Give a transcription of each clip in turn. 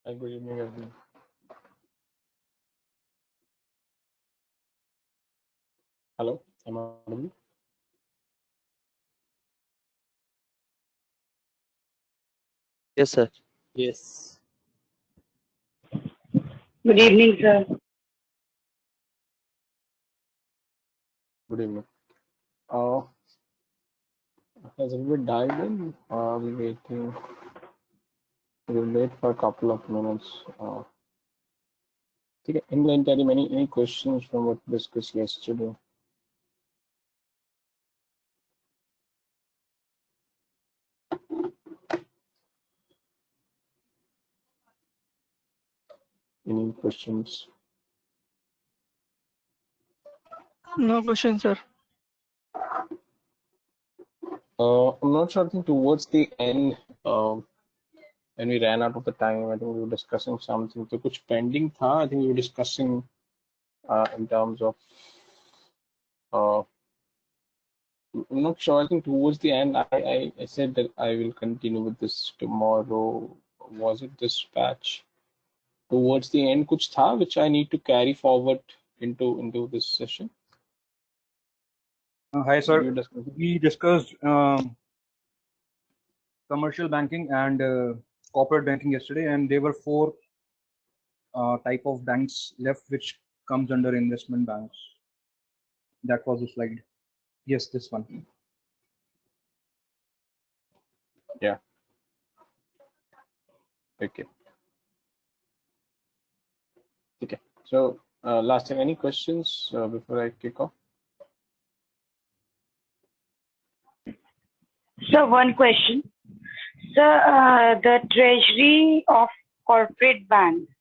Good evening, everyone. Hello, am I audible? Yes, sir. Yes. Good evening, sir. Good evening. Uh, has everybody dialed in? We waiting. We'll wait for a couple of minutes. Okay. In the interim, any questions from what we discussed yesterday? Any questions? No question, sir. I'm not sure. I think towards the end, when we ran out of the time, I think we were discussing something. So, कुछ pending था. I think we were discussing in terms of. I'm not sure. I think towards the end, I said that I will continue with this tomorrow. Was it this batch? Towards the end, कुछ था which I need to carry forward into this session. Hi, sir. You discussed. We discussed commercial banking and corporate banking yesterday, and there were four type of banks left, which comes under investment banks. That was the slide. Yes, this one. Yeah. Okay. Okay. So last time, any questions before I kick off? So one question. Sir, the treasury of corporate banks.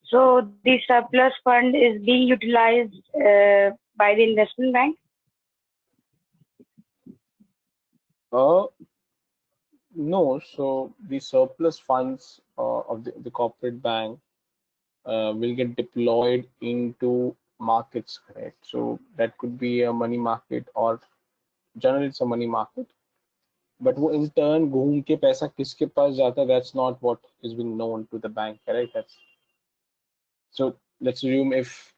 So the surplus fund is being utilized by the investment bank? No. So the surplus funds of the corporate bank will get deployed into markets, correct? So that could be a money market, or generally it's a money market. But वो in turn घूम के पैसा किसके पास जाता है, that's not what is being known to the bank, correct? That's so let's assume if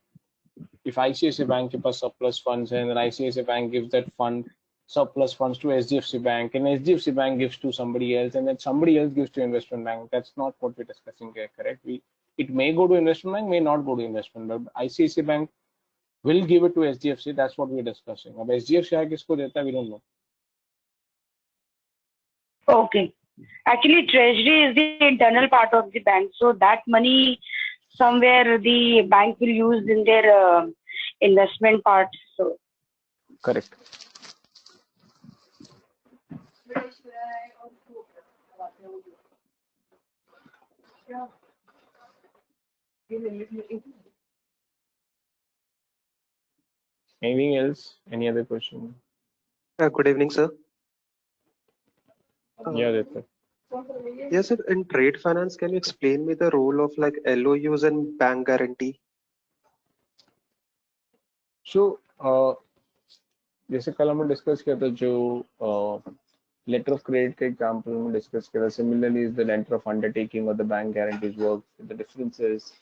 ICICI Bank के पास surplus funds and then ICICI Bank gives that surplus funds to SDFC Bank, and SDFC Bank gives to somebody else, and then somebody else gives to investment bank. That's not what we're discussing here, correct? It may go to investment bank, may not go to investment bank. ICICI Bank will give it to SDFC. That's what we're discussing. अब SDFC किसको देता है, we don't know. Okay. Actually, treasury is the internal part of the bank. So that money somewhere the bank will use in their investment part. So Correct. Anything else? Any other question? Good evening, sir. Yeah, that's it. Yes, sir. In trade finance, can you explain me the role of like LOUs and bank guarantee? So जैसे कल हमने discuss किया था, जो letter of credit का example हमने discuss किया था. Similarly is the letter of undertaking or the bank guarantees work. The difference is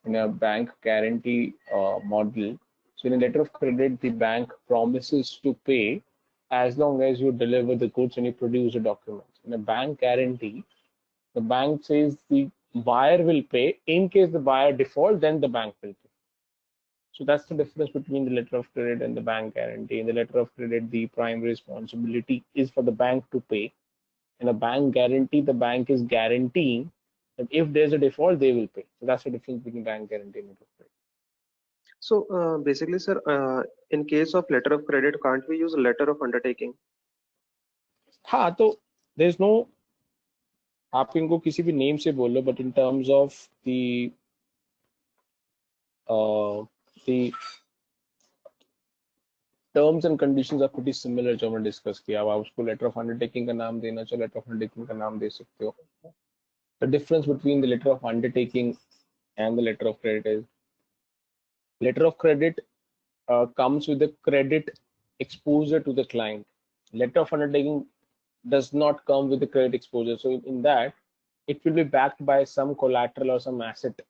in a bank guarantee model. So in a letter of credit, the bank promises to pay as long as you deliver the goods and you produce the documents. In a bank guarantee, the bank says the buyer will pay. In case the buyer default, then the bank will pay. So that's the difference between the letter of credit and the bank guarantee. In the letter of credit, the primary responsibility is for the bank to pay. In a bank guarantee, the bank is guaranteeing that if there's a default, they will pay. So that's the difference between bank guarantee and letter of credit. So basically, sir, in case of letter of credit, can't we use a letter of undertaking? हाँ, तो there's no, आप इनको किसी भी name से बोल लो, but in terms of the terms and conditions are pretty similar जो हमने डिस्कस किया. अब आप उसको लेटर ऑफ अंडरटेकिंग का नाम देना चाहो, लेटर ऑफ अंडरटेकिंग का नाम दे सकते हो. The difference between the letter of undertaking and the letter of credit is letter of credit comes with the credit exposure to the client. Letter of undertaking does not come with the credit exposure. So in that, it will be backed by some collateral or some asset,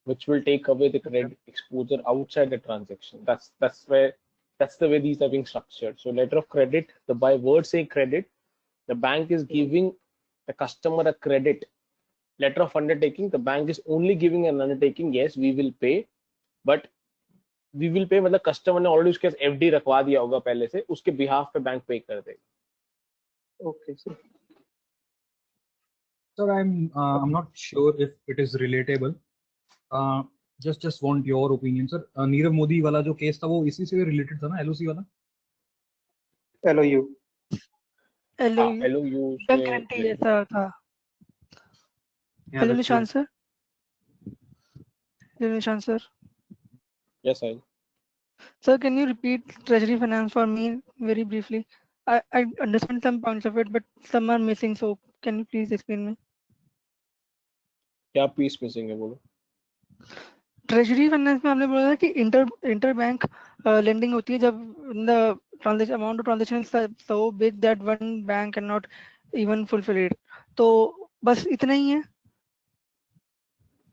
which will take away the credit exposure outside the transaction. That's the way these are being structured. So letter of credit, the by word say credit, the bank is giving the customer a credit. Letter of undertaking, the bank is only giving an undertaking, yes we will pay, but we will pay मतलब customer ने already उसके FD रखवा दिया होगा पहले से, उसके behalf पे बैंक पे कर देगा. Okay, sir. Sir, I'm not sure if it is relatable. Just want your opinion, sir. Nirav Modi वाला जो केस था वो इसी से related था ना, LOC वाला? LOU. LOU बैंक गारंटी ऐसा था. Yeah, Hello that's Nishan right. sir. Hello Nishan sir. Yes, I. Sir, can you repeat treasury finance for me very briefly? I understand some points of it, but some are missing. So can you please explain me? क्या piece missing है बोलो? Treasury finance में हमने बोला था कि inter bank lending होती है जब the transaction amount of transaction is so big that one bank cannot even fulfill it. तो बस इतना ही है.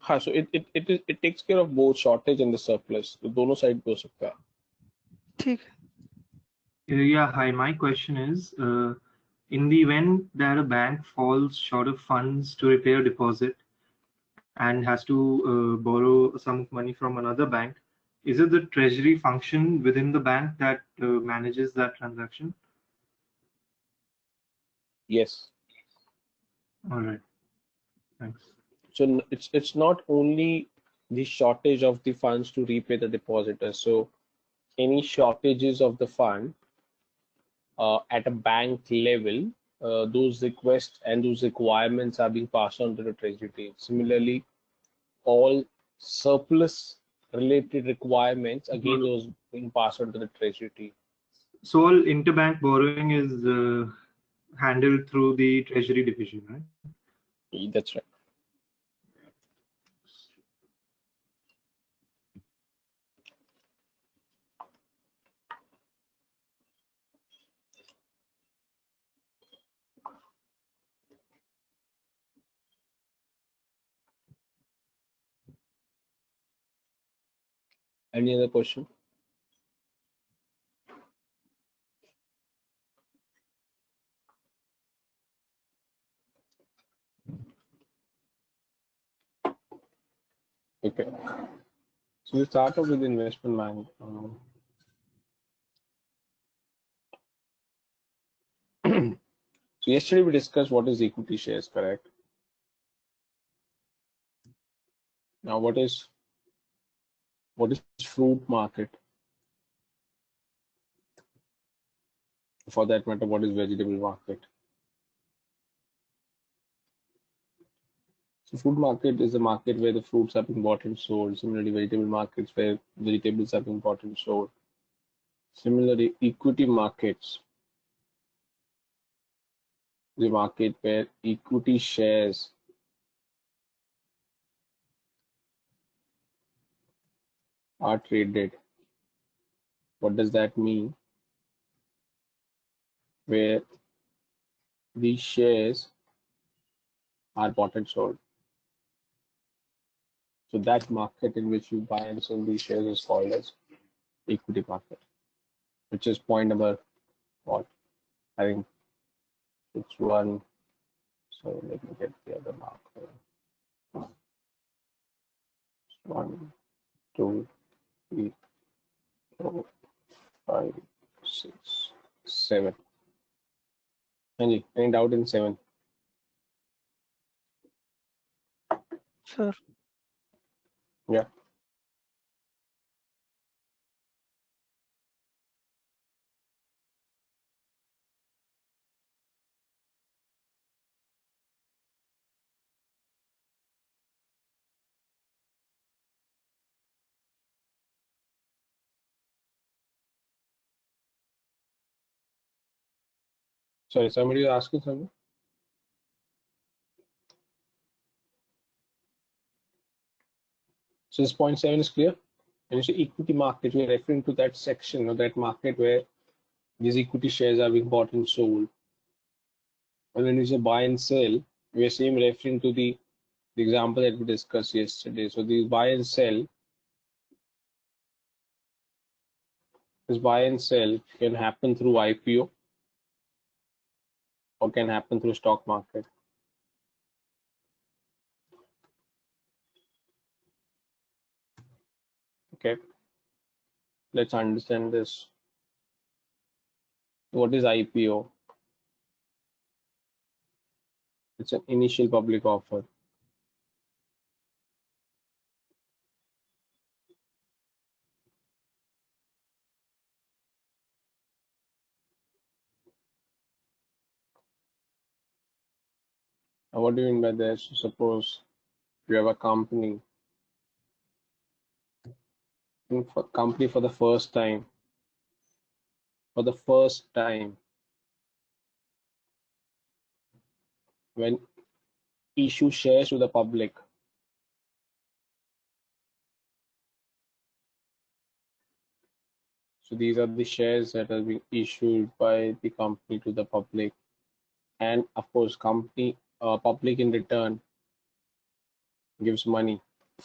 हाँ, so it takes care of both shortage and the surplus. तो दोनों साइड पे हो सकता है. ठीक. Yeah, hi. My question is, in the event that a bank falls short of funds to repay a deposit and has to borrow a sum of money from another bank, is it the treasury function within the bank that manages that transaction? Yes. All right. Thanks. So it's not only the shortage of the funds to repay the depositor. So any shortages of the fund at a bank level, those requests and those requirements are being passed on to the treasury team. Similarly, all surplus related requirements, again, those being passed on to the treasury team. So all interbank borrowing is handled through the treasury division, right? That's right. Any other question? Okay. So we start off with investment bank. So yesterday we discussed what is equity shares, correct? Now what is fruit market? For that matter, what is vegetable market? So food market is a market where the fruits are being bought and sold. Similarly, vegetable markets where vegetables are being bought and sold. Similarly, equity markets, the market where equity shares are traded. What does that mean? Where these shares are bought and sold. So that market in which you buy and sell these shares is called as equity market, which is point number what? I think it's one. So let me get the other marker. 1, 2, 3, 4, 5, 6, 7. Any doubt in 7? Sir. Yeah. Sorry, somebody is asking something. So this point 7 is clear. When you say equity market, we are referring to that section or that market where these equity shares are being bought and sold. And when you say buy and sell, we are same referring to the example that we discussed yesterday. So the buy and sell, this buy and sell can happen through IPO or can happen through stock market. Okay, let's understand this. What is IPO? It's an initial public offer. Now, what do you mean by this? Suppose you have a company, company for the first time, when issue shares to the public. So these are the shares that are being issued by the company to the public, and of course, public in return gives money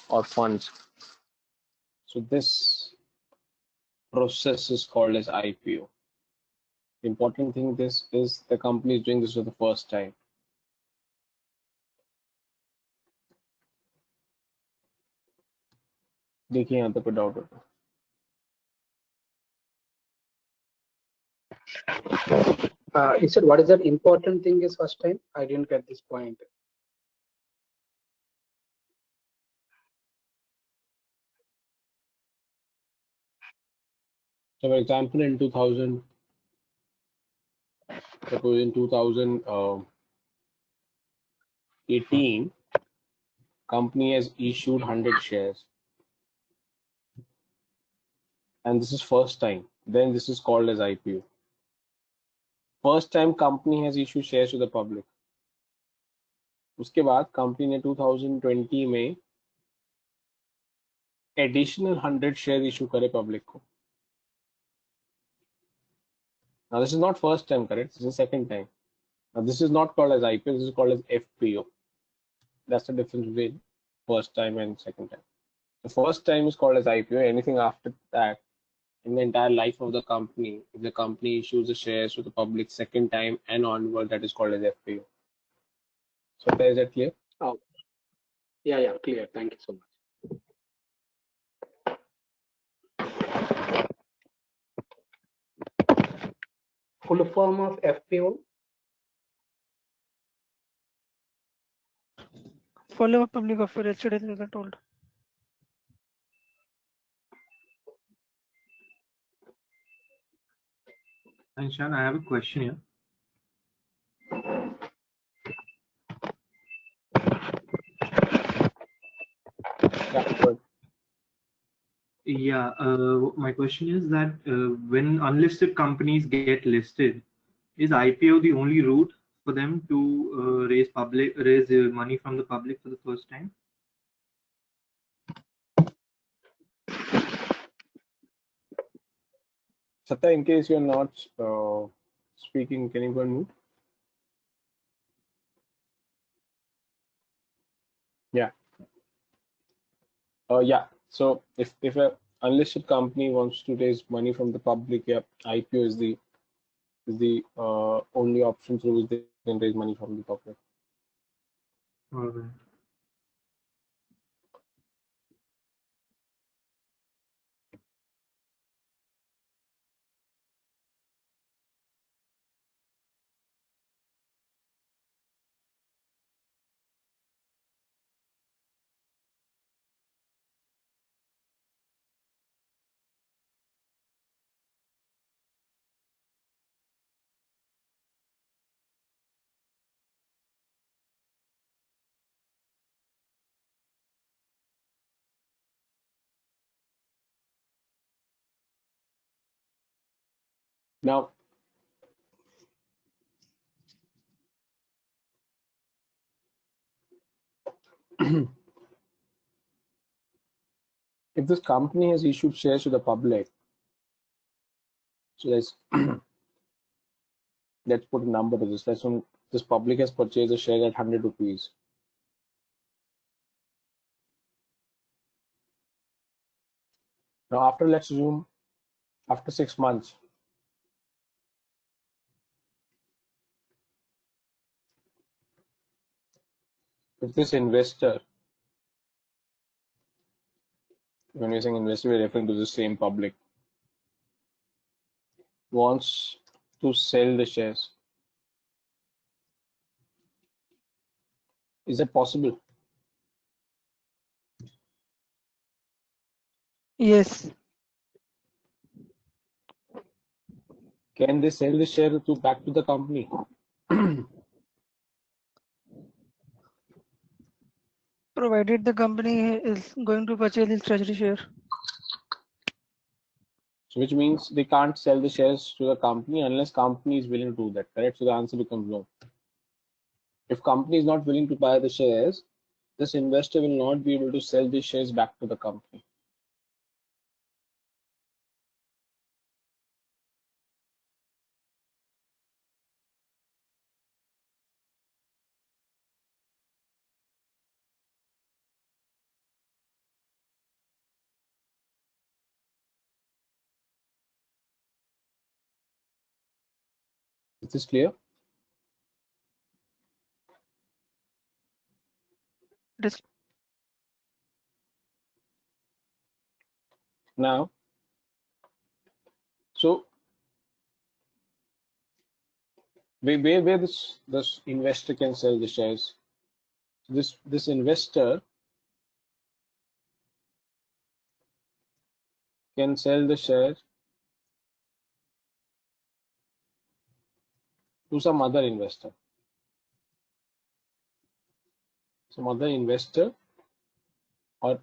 or funds. So this process is called as IPO. The important thing this is the company is doing this for the first time. देखिए यहाँ पे doubt होता है. He said, what is that important thing is first time? I didn't get this point. So, for example, in 2000, suppose in 2018, company has issued 100 shares, and this is first time. Then this is called as IPO. First time company has issued shares to the public. उसके बाद company ने 2020 में additional 100 share issue करे public को. Now this is not first time, correct? This is second time. Now this is not called as IPO. This is called as FPO. That's the difference between first time and second time. The first time is called as IPO. Anything after that, in the entire life of the company, if the company issues the shares to the public second time and onward, that is called as FPO. So is that clear? Oh, yeah, clear. Thank you so much. Full form of FPO? Follow-up public offer. Yesterday they were told. Anshan, I have a question here. Yeah, good. Yeah, my question is that when unlisted companies get listed, is IPO the only route for them to raise money from the public for the first time? Satya, in case you're not speaking, can you go and mute? Yeah. Yeah. So if a unlisted company wants to raise money from the public, yeah, IPO is the only option through which they can raise money from the public. All right. Now, if this company has issued shares to the public, so there's let's put a number to this. Let's assume this public has purchased a share at 100 rupees. Now, let's assume after 6 months, if this investor, when we're saying investor, we're referring to the same public, wants to sell the shares, is that possible? Yes. Can they sell the share back to the company? Provided the company is going to purchase this treasury share. So which means they can't sell the shares to the company unless company is willing to do that, correct? So the answer becomes no. If company is not willing to buy the shares, this investor will not be able to sell these shares back to the company. Is this clear? It is. Now, so where this investor can sell the shares? This investor can sell the shares to some other investor. Some other investor or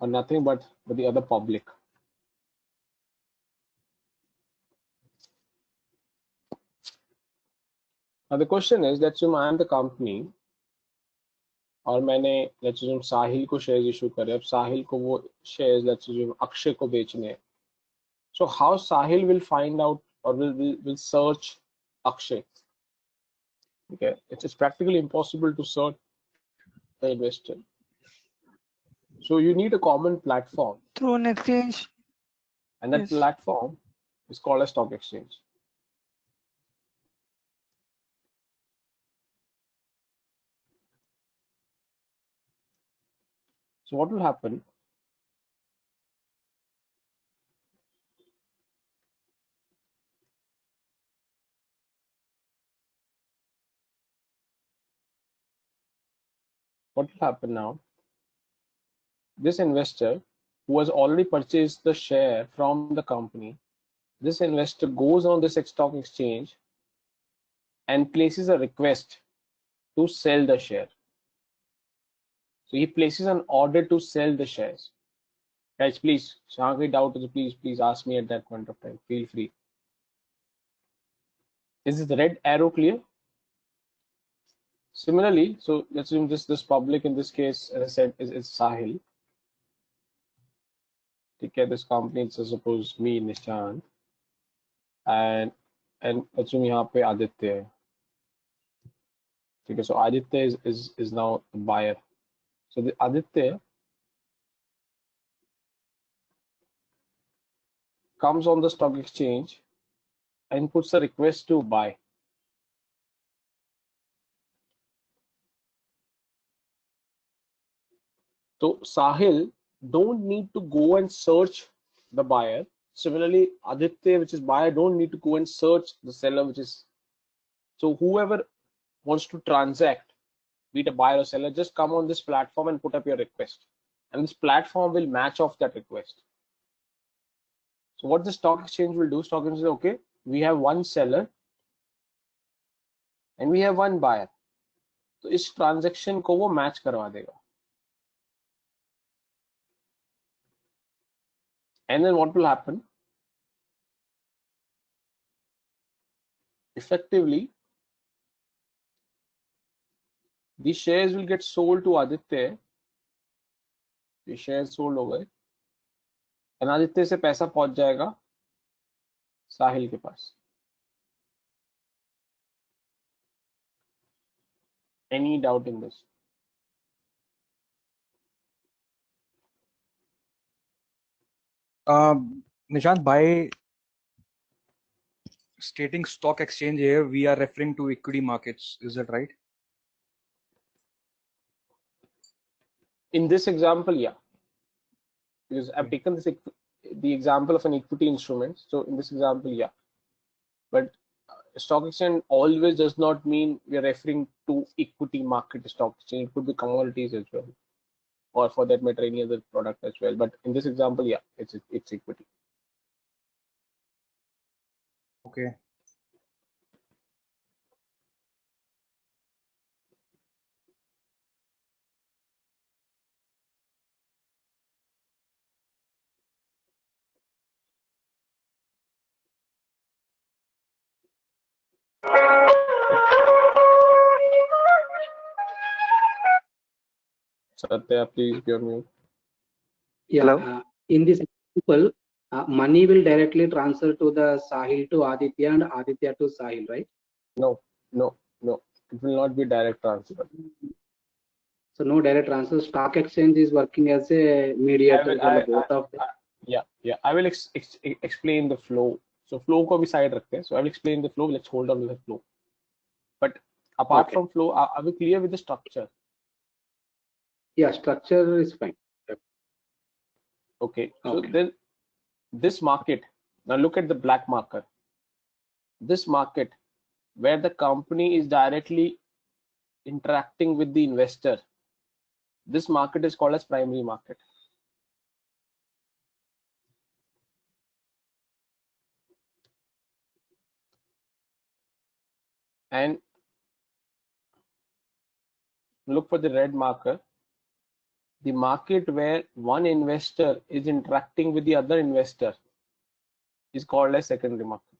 nothing but the other public. Now the question is, let's assume I am the company और मैंने let's assume साहिल को shares issue करे. अब साहिल को वो shares let's assume Akshay को बेचने हैं. So how Sahil will find out or will search Akshay? Okay, it's practically impossible to search the investor. So you need a common platform. Through an exchange. And that Yes. platform is called a stock exchange. So what will happen? What will happen now? This investor who has already purchased the share from the company, this investor goes on this stock exchange and places a request to sell the share. So he places an order to sell the shares. Guys, please, any doubt, please ask me at that point of time. Feel free. Is the red arrow clear? Similarly, so let's assume this public in this case, as I said, is Sahil. Take care this company, so suppose me, Nishant, and let's assume यहाँ पे Aditya है. Okay, so Aditya is now the buyer. So the Aditya comes on the stock exchange and puts a request to buy. So Sahil don't need to go and search the buyer. Similarly, Aditya, which is buyer, don't need to go and search the seller, which is. So whoever wants to transact, be it a buyer or seller, just come on this platform and put up your request. And this platform will match off that request. So what the stock exchange will do, stock exchange will say, okay, we have one seller and we have one buyer. So इस transaction को वो match करवा देगा. And then what will happen? Effectively, these shares will get sold to Aditya. ये shares sold हो गए. And Aditya से पैसा पहुंच जाएगा साहिल के पास. Any doubt in this? Nishant, by stating stock exchange here, we are referring to equity markets. Is that right? In this example, yeah, because I've Okay. taken the example of an equity instrument. So in this example, yeah, but stock exchange always does not mean we are referring to equity market stock exchange. It could be commodities as well, or for that matter, any other product as well. But in this example, yeah, it's equity. Okay. Satya, please be on mute. Yeah. Hello? In this example, money will directly transfer to the Sahil to Aditya and Aditya to Sahil, right? No, no, no. It will not be direct transfer. So no direct transfer. Stock exchange is working as a mediator for the both of them. Yeah. I will explain the flow. So flow को भी side रखते हैं. So I will explain the flow. Let's hold on to the flow. But apart Okay. from flow, are we clear with the structure? Yeah, structure is fine. Okay. So Okay. then this market. Now look at the black marker. This market where the company is directly interacting with the investor. This market is called as primary market. And look for the red marker. The market where one investor is interacting with the other investor is called as secondary market.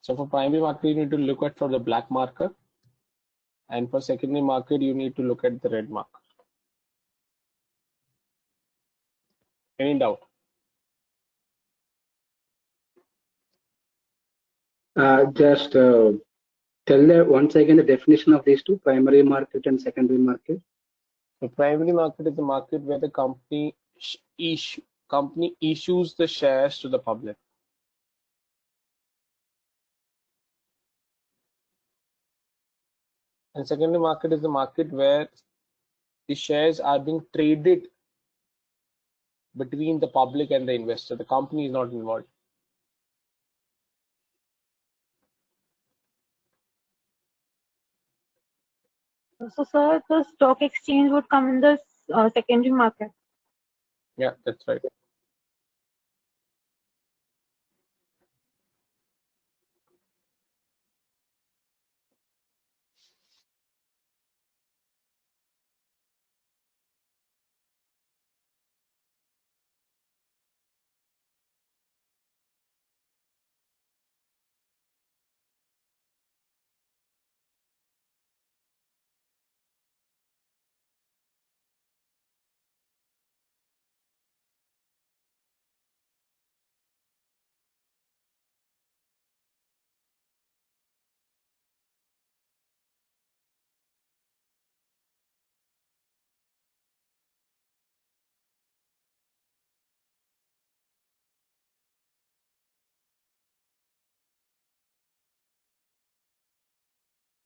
So for primary market, you need to look at for the black marker, and for secondary market, you need to look at the red marker. Any doubt? Just tell once again the definition of these two, primary market and secondary market. The primary market is the market where the company issues the shares to the public. And secondary market is the market where the shares are being traded between the public and the investor. The company is not involved. So, sir, the stock exchange would come in the secondary market. Yeah, that's right.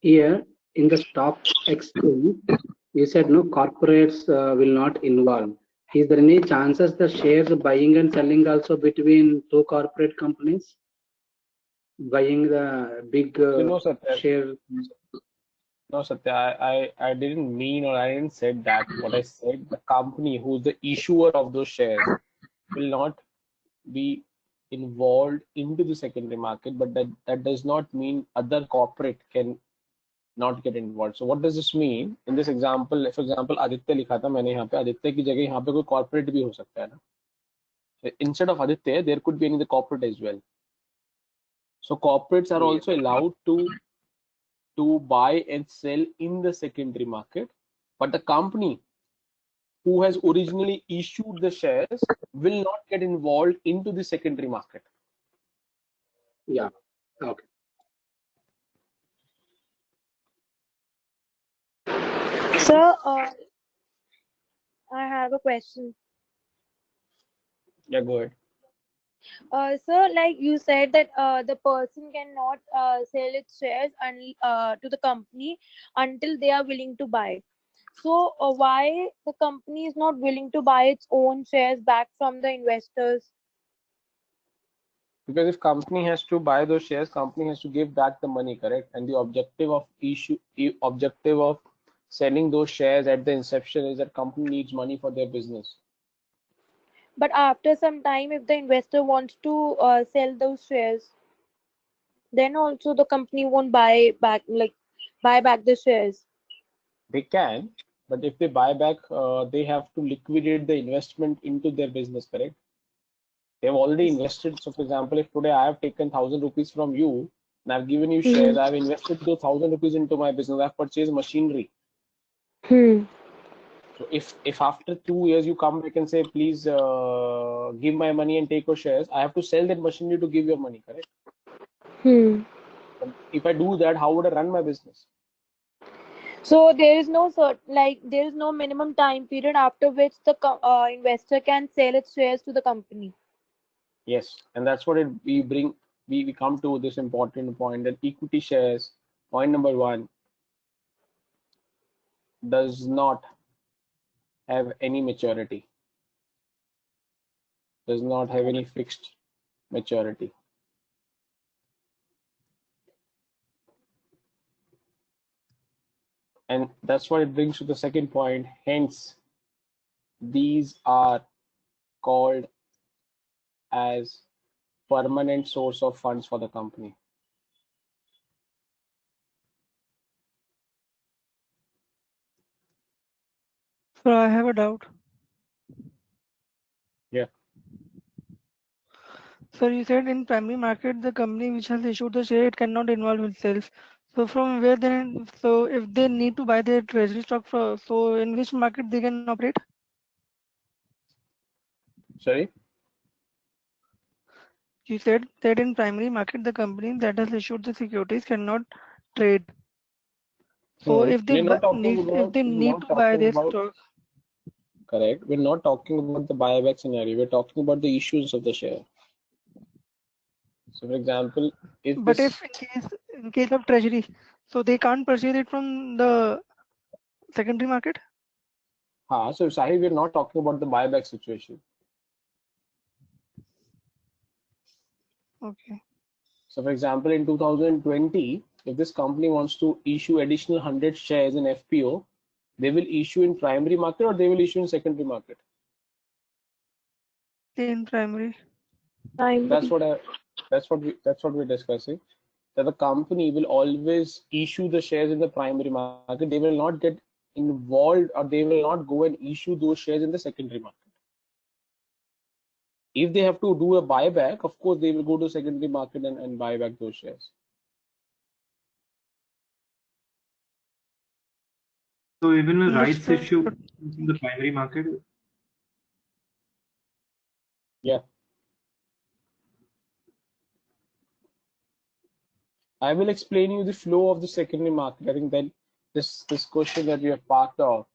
Here in the stock exchange, you said no corporates will not involve. Is there any chances the shares buying and selling also between two corporate companies? Buying the big Satya. share. No, Satya, I didn't mean or I didn't said that. What I said, the company who's the issuer of those shares will not be involved into the secondary market, but that does not mean other corporate can not get involved. So what does this mean? In this example, for example, Aditya लिखा था मैंने यहाँ पे आदित्य की जगह यहाँ पे कोई corporate भी हो सकता है ना. Instead of Aditya, there could be any other corporate as well. So corporates are also allowed to buy and sell in the secondary market, but the company who has originally issued the shares will not get involved into the secondary market. Yeah. Okay. Sir, I have a question. Yeah, go ahead. Sir, like you said that the person cannot sell its shares to the company until they are willing to buy. So, why the company is not willing to buy its own shares back from the investors? Because if company has to buy those shares, company has to give back the money, correct? And the objective of selling those shares at the inception is that company needs money for their business. But after some time, if the investor wants to sell those shares, then also the company won't buy back the shares. They can, but if they buy back, they have to liquidate the investment into their business, correct? They've already invested. So, for example, if today I have taken 1,000 rupees from you and I've given you shares, Hmm. I've invested those 1,000 rupees into my business. I've purchased machinery. Hmm. So, if after 2 years you come back and say, please give my money and take your shares, I have to sell that machinery to give your money, correct? Hmm. But if I do that, how would I run my business? So there is no there is no minimum time period after which the investor can sell its shares to the company. Yes, and that's what we come to this important point that equity shares, point number one, does not have any maturity, does not have any fixed maturity. And that's what it brings to the second point. Hence, these are called as permanent source of funds for the company. So I have a doubt. Yeah. So you said in primary market, the company which has issued the share, it cannot involve itself. So from where then, so if they need to buy their treasury stock for, so in which market they can operate? Sorry? You said that in primary market, the company that has issued the securities cannot trade. So Hmm. if they if they We're need not to buy talking their about, stock, correct. We're not talking about the buyback scenario. We're talking about the issuance of the share. So, for example, if but if this, in case of treasury, so they can't purchase it from the secondary market. so Sahib, we're not talking about the buyback situation. Okay. So, for example, in 2020, if this company wants to issue additional 100 shares in FPO, they will issue in primary market or they will issue in secondary market. In primary. That's Primary. what I, that's what we're discussing. That the company will always issue the shares in the primary market. They will not get involved or they will not go and issue those shares in the secondary market. If they have to do a buyback, of course, they will go to secondary market and buy back those shares. So even a rights Understood. issue in the primary market. Yeah. I will explain you the flow of the secondary market. I think that this question that we have parked off,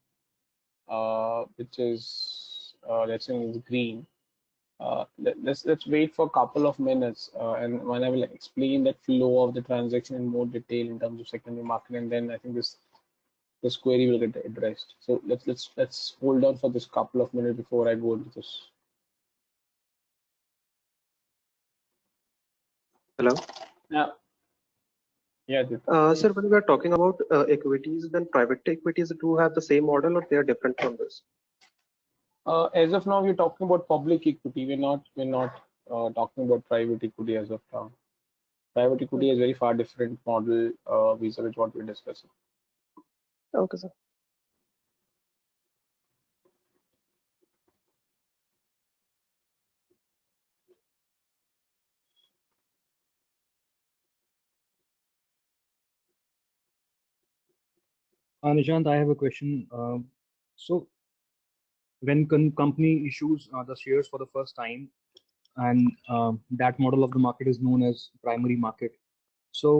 which is let's say in green. Let's wait for a couple of minutes, and when I will explain that flow of the transaction in more detail in terms of secondary market, and then I think this query will get addressed. So let's hold on for this couple of minutes before I go into this. Hello. Yeah. Yeah. Sir, when we are talking about equities, then private equities do have the same model or they are different from this? As of now, we're talking about public equity. We're not talking about private equity as of now. Private equity is very far different model vis-a-vis what we're discussing. Okay, sir. Nishant, I have a question. So when company issues the shares for the first time, and that model of the market is known as primary market. So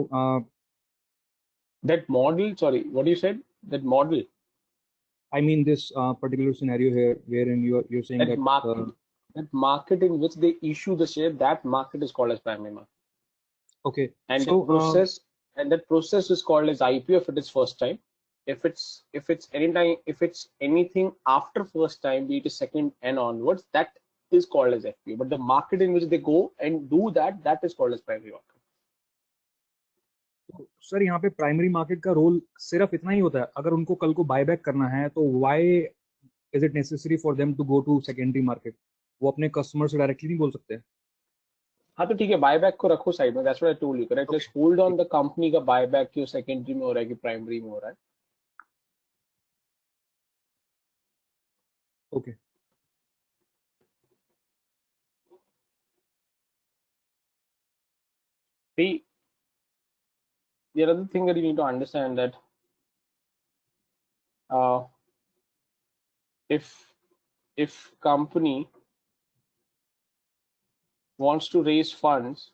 That model, sorry, what you said? That model, I mean this particular scenario here, wherein you're saying that that market, that market in which they issue the share, that market is called as primary market. okay, And so that process is called as IPO if it is first time. If it's anything after first time, be it a second and onwards, that is called as FPO. But the market in which they go and do that, that is called as primary market. Sir यहाँ पे primary market का role सिर्फ इतना ही होता है, अगर उनको कल को बाय बैक करना है तो why is it necessary for them to go to secondary market? वो अपने कस्टमर से डायरेक्टली नहीं बोल सकते? हाँ तो ठीक है, बायबैक को रखो साइड में, that's what I told you, correct? Let's hold on the company का बायबैक कि सेकेंडरी में हो रहा है कि प्राइमरी में हो रहा है. Okay. The other thing that you need to understand that if company wants to raise funds,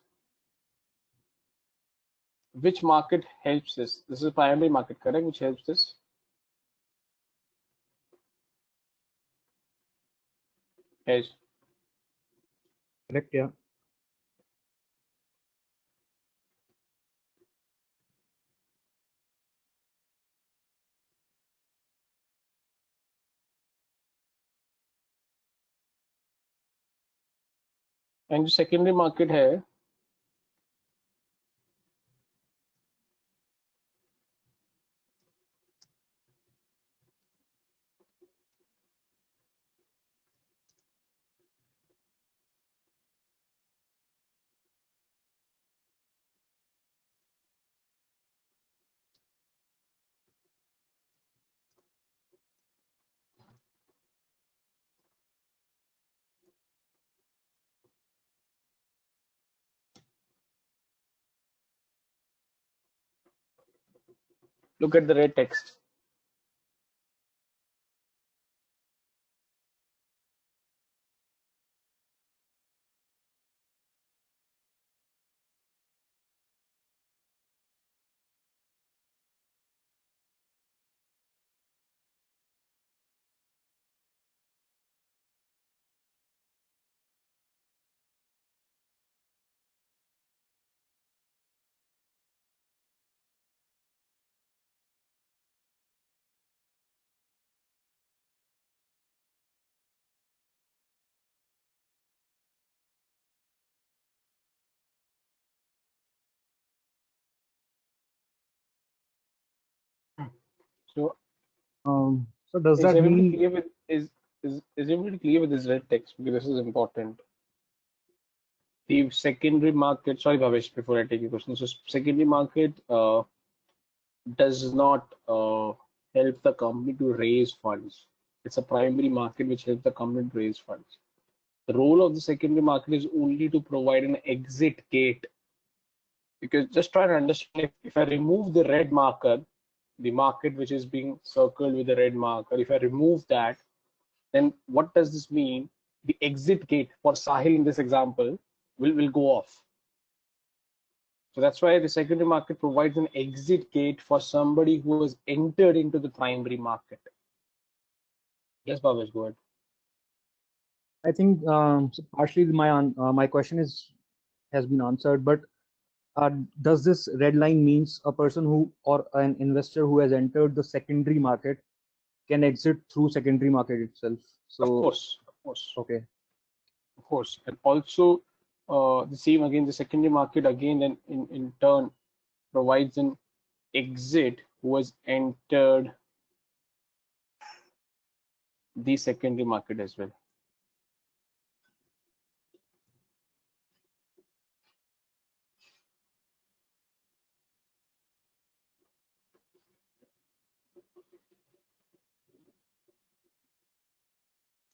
which market helps this? This is primary market, correct? Which helps this? Yes. Correct, yeah. And जो secondary market है, look at the red text. So So does is that everybody mean clear with is everybody clear with this red text? Because this is important. The secondary market, sorry Bhavesh, before I take your question. So secondary market does not help the company to raise funds. It's a primary market which helps the company to raise funds. The role of the secondary market is only to provide an exit gate. Because just try to understand, if I remove the red marker, the market which is being circled with the red marker, if I remove that, then what does this mean? The exit gate for Sahil in this example will go off. So that's why the secondary market provides an exit gate for somebody who has entered into the primary market. Yes, Bhavesh, go ahead. I think so partially my question has been answered, but does this red line means a person who or an investor who has entered the secondary market can exit through secondary market itself? So Of course. Okay. Of course. And also the same again, the secondary market again then in turn provides an exit who has entered the secondary market as well.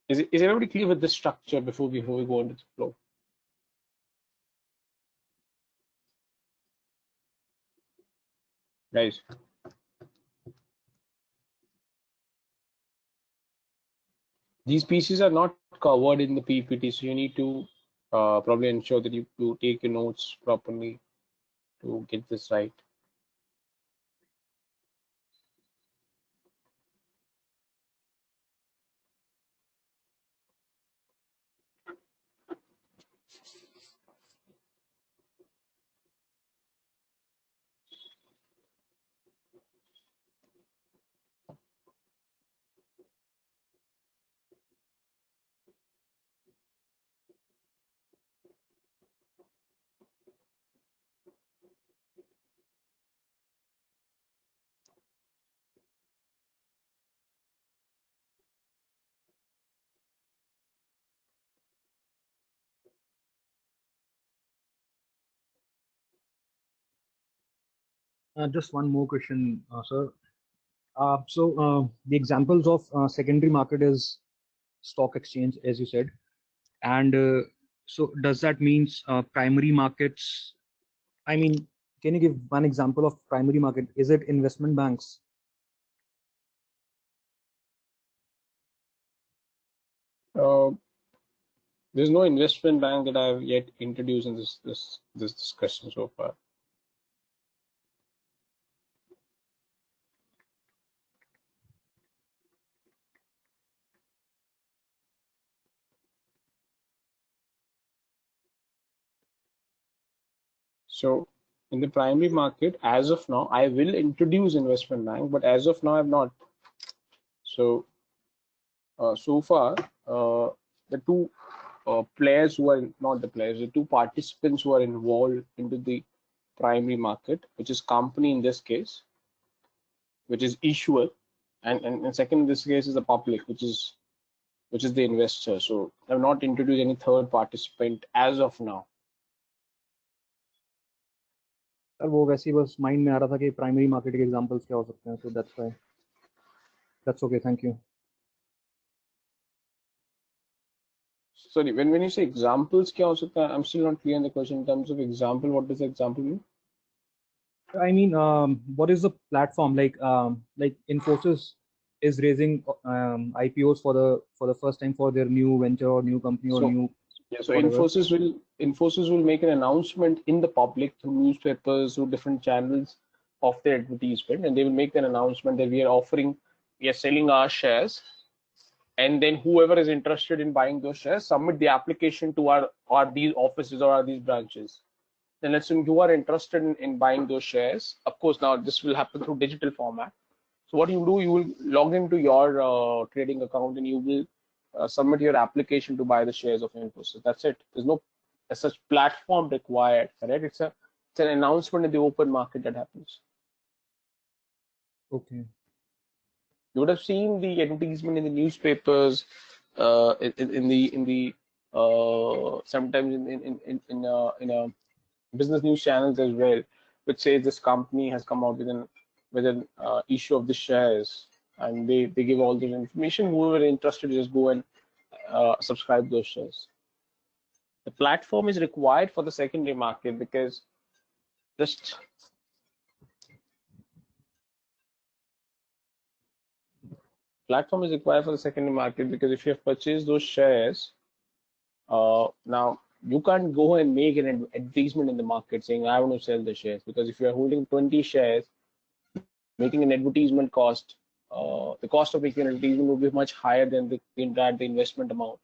Is everybody clear with the structure before we go into the flow? Guys. These pieces are not covered in the PPT, so you need to probably ensure that you take your notes properly to get this right. Just one more question, sir. The examples of secondary market is stock exchange, as you said, and so does that means primary markets? I mean, can you give one example of primary market? Is it investment banks? There's no investment bank that I've yet introduced in this discussion so far. So in the primary market, as of now, I will introduce investment bank, but as of now, I've not. So so far, the two players who are not the players, the two participants who are involved into the primary market, which is company in this case, which is issuer, and second in this case is the public, which is the investor. So I've not introduced any third participant as of now. Sir वो वैसे ही बस mind में आ रहा था कि primary market के examples क्या हो सकते हैं, so that's why. That's okay, thank you. Sorry, when you say examples, kya ho sakta hai? I'm still not clear on the question. In terms of example, what does the example mean? I mean, what is the platform like? Infosys is raising IPOs for the first time for their new venture or new company or new. Yeah, so whatever. Infosys will make an announcement in the public through newspapers, through different channels of their advertisement, and they will make an announcement that we are selling our shares, and then whoever is interested in buying those shares submit the application to our these offices or these branches. Then let's assume you are interested in buying those shares. Of course, now this will happen through digital format. So what you do, you will log into your trading account and you will submit your application to buy the shares of Infosys. That's it. There's no as such platform required, correct? It's an announcement in the open market that happens. Okay. You would have seen the advertisement in the newspapers, in the sometimes in business news channels as well, which says this company has come out with an issue of the shares, and they give all this information. Whoever is interested, just go and subscribe those shares. The platform is required for the secondary market because just platform is required for the secondary market because if you have purchased those shares, now you can't go and make an advertisement in the market saying I want to sell the shares, because if you are holding 20 shares, making an advertisement cost, the cost of making an advertisement will be much higher than the investment amount.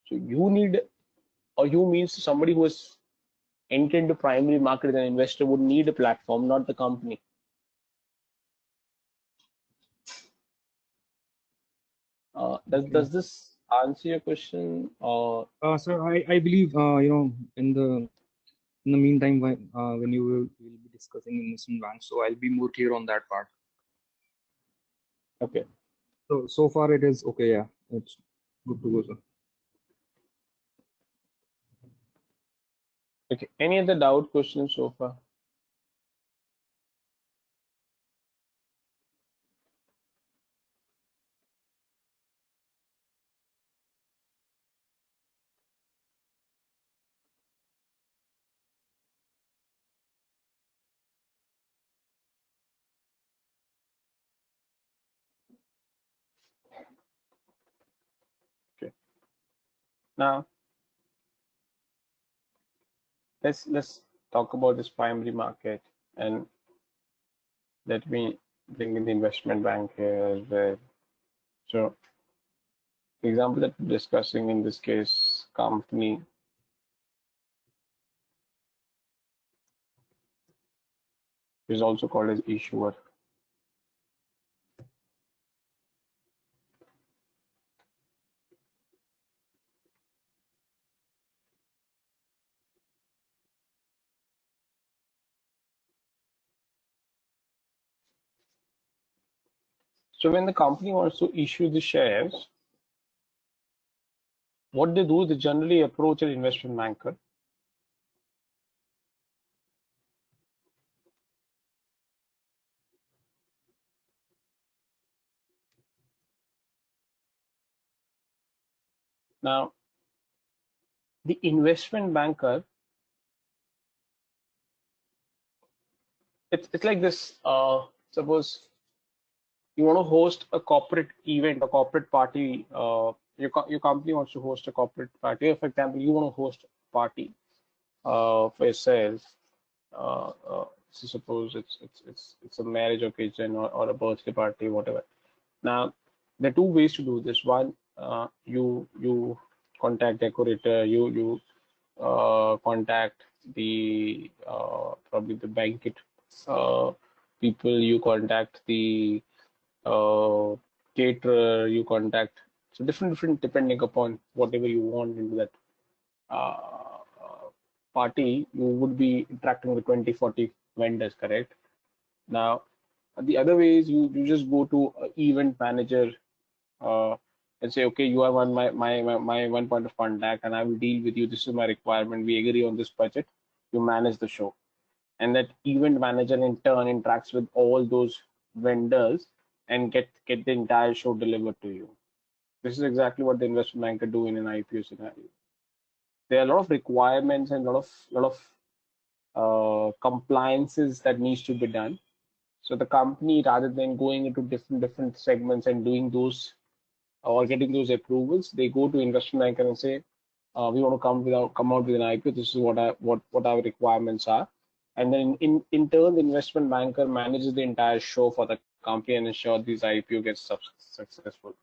So you need, or you means somebody who is entered into primary market as an investor would need a platform, not the company. Does this answer your question? Sir, I believe in the meantime when you will be discussing investment banks, so I'll be more clear on that part. Okay. So far it is okay. Yeah, it's good to go, sir. Okay. Any other doubt questions so far? Now, let's talk about this primary market, and let me bring in the investment bank here as well. So, the example that we're discussing in this case, company is also called as issuer. So when the company wants to issue the shares, what they do, they generally approach an investment banker. Now, the investment banker, it's like this. Suppose you want to host a corporate event, a corporate party. Your company wants to host a corporate party. For example, you want to host a party for yourself. So suppose it's a marriage occasion or a birthday party, whatever. Now, there are two ways to do this. One, you contact decorator, you contact the probably the banquet people, you contact the caterer, you contact, so different depending upon whatever you want into that party. You would be interacting with 20-40 vendors, correct? Now, the other way is you just go to an event manager uh, and say, okay, you are my one point of contact, and I will deal with you. This is my requirement. We agree on this budget. You manage the show, and that event manager in turn interacts with all those vendors and get the entire show delivered to you. This is exactly what the investment banker do in an IPO scenario. There are a lot of requirements and lot of compliances that needs to be done. So the company, rather than going into different segments and doing those or getting those approvals, they go to investment banker and say, we want to come out with an IPO. This is what our requirements are. And then in turn, the investment banker manages the entire show for the company and ensure these IPO gets successful.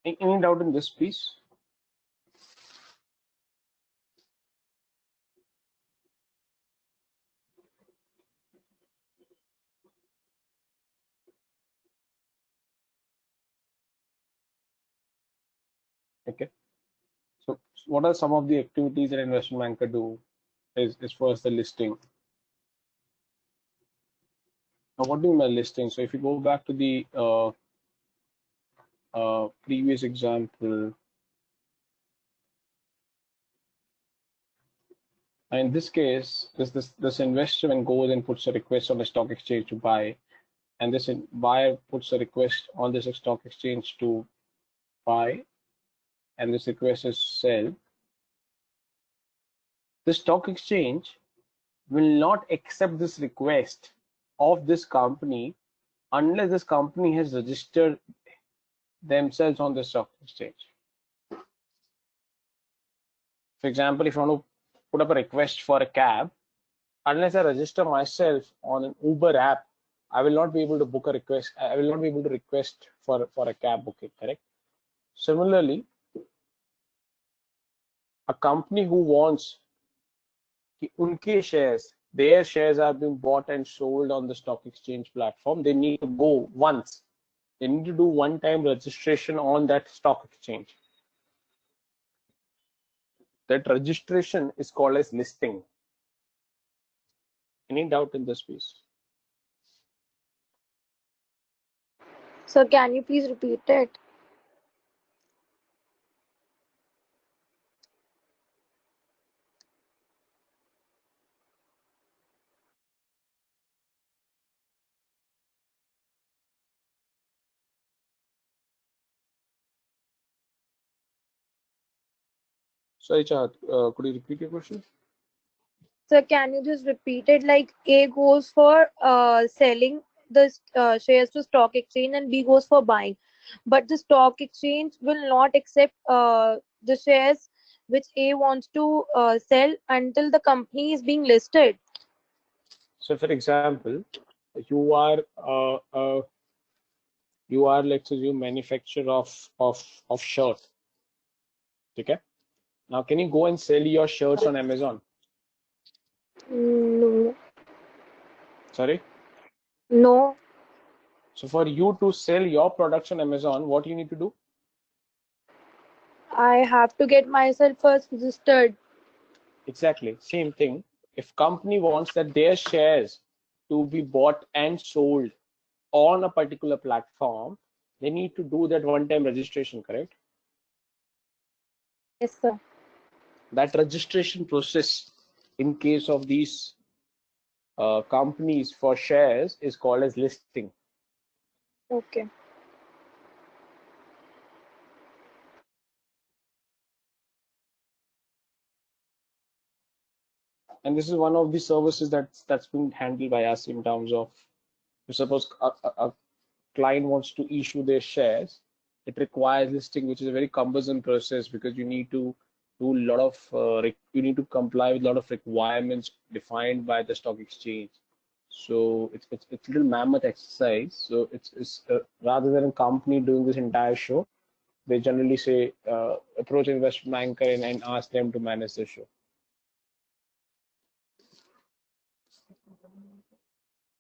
Any doubt in this piece? Okay. So what are some of the activities that investment banker do? Is first the listing. Now, what do you mean by listing? So if you go back to the previous example, in this case, this investor then goes and puts a request on the stock exchange to buy, and this buyer puts a request on this stock exchange to buy, and this request is sell. The stock exchange will not accept this request of this company unless this company has registered themselves on the stock exchange. For example, if I want to put up a request for a cab, unless I register myself on an Uber app, I will not be able to book a request. I will not be able to request for a cab booking, correct? Similarly, a company who wants unke shares, their shares are being bought and sold on the stock exchange platform, they need to go once. They need to do one-time registration on that stock exchange. That registration is called as listing. Any doubt in this piece? So can you please repeat it? Sorry, Chahat, could you repeat your question? So can you just repeat it? Like A goes for selling the shares to stock exchange and B goes for buying. But the stock exchange will not accept the shares which A wants to sell until the company is being listed. So, for example, you are let's assume manufacturer of shirt. Okay. Now, can you go and sell your shirts on Amazon? No. Sorry. No. So, for you to sell your products on Amazon, what you need to do? I have to get myself first registered. Exactly. Same thing. If company wants that their shares to be bought and sold on a particular platform, they need to do that one-time registration, correct? Yes, sir. That registration process in case of these companies for shares is called as listing. Okay. And this is one of the services that's been handled by us in terms of, suppose a client wants to issue their shares, it requires listing, which is a very cumbersome process because you need to do a lot of you need to comply with a lot of requirements defined by the stock exchange. So it's a little mammoth exercise. So it's rather than a company doing this entire show, they generally say approach an investment banker and ask them to manage the show.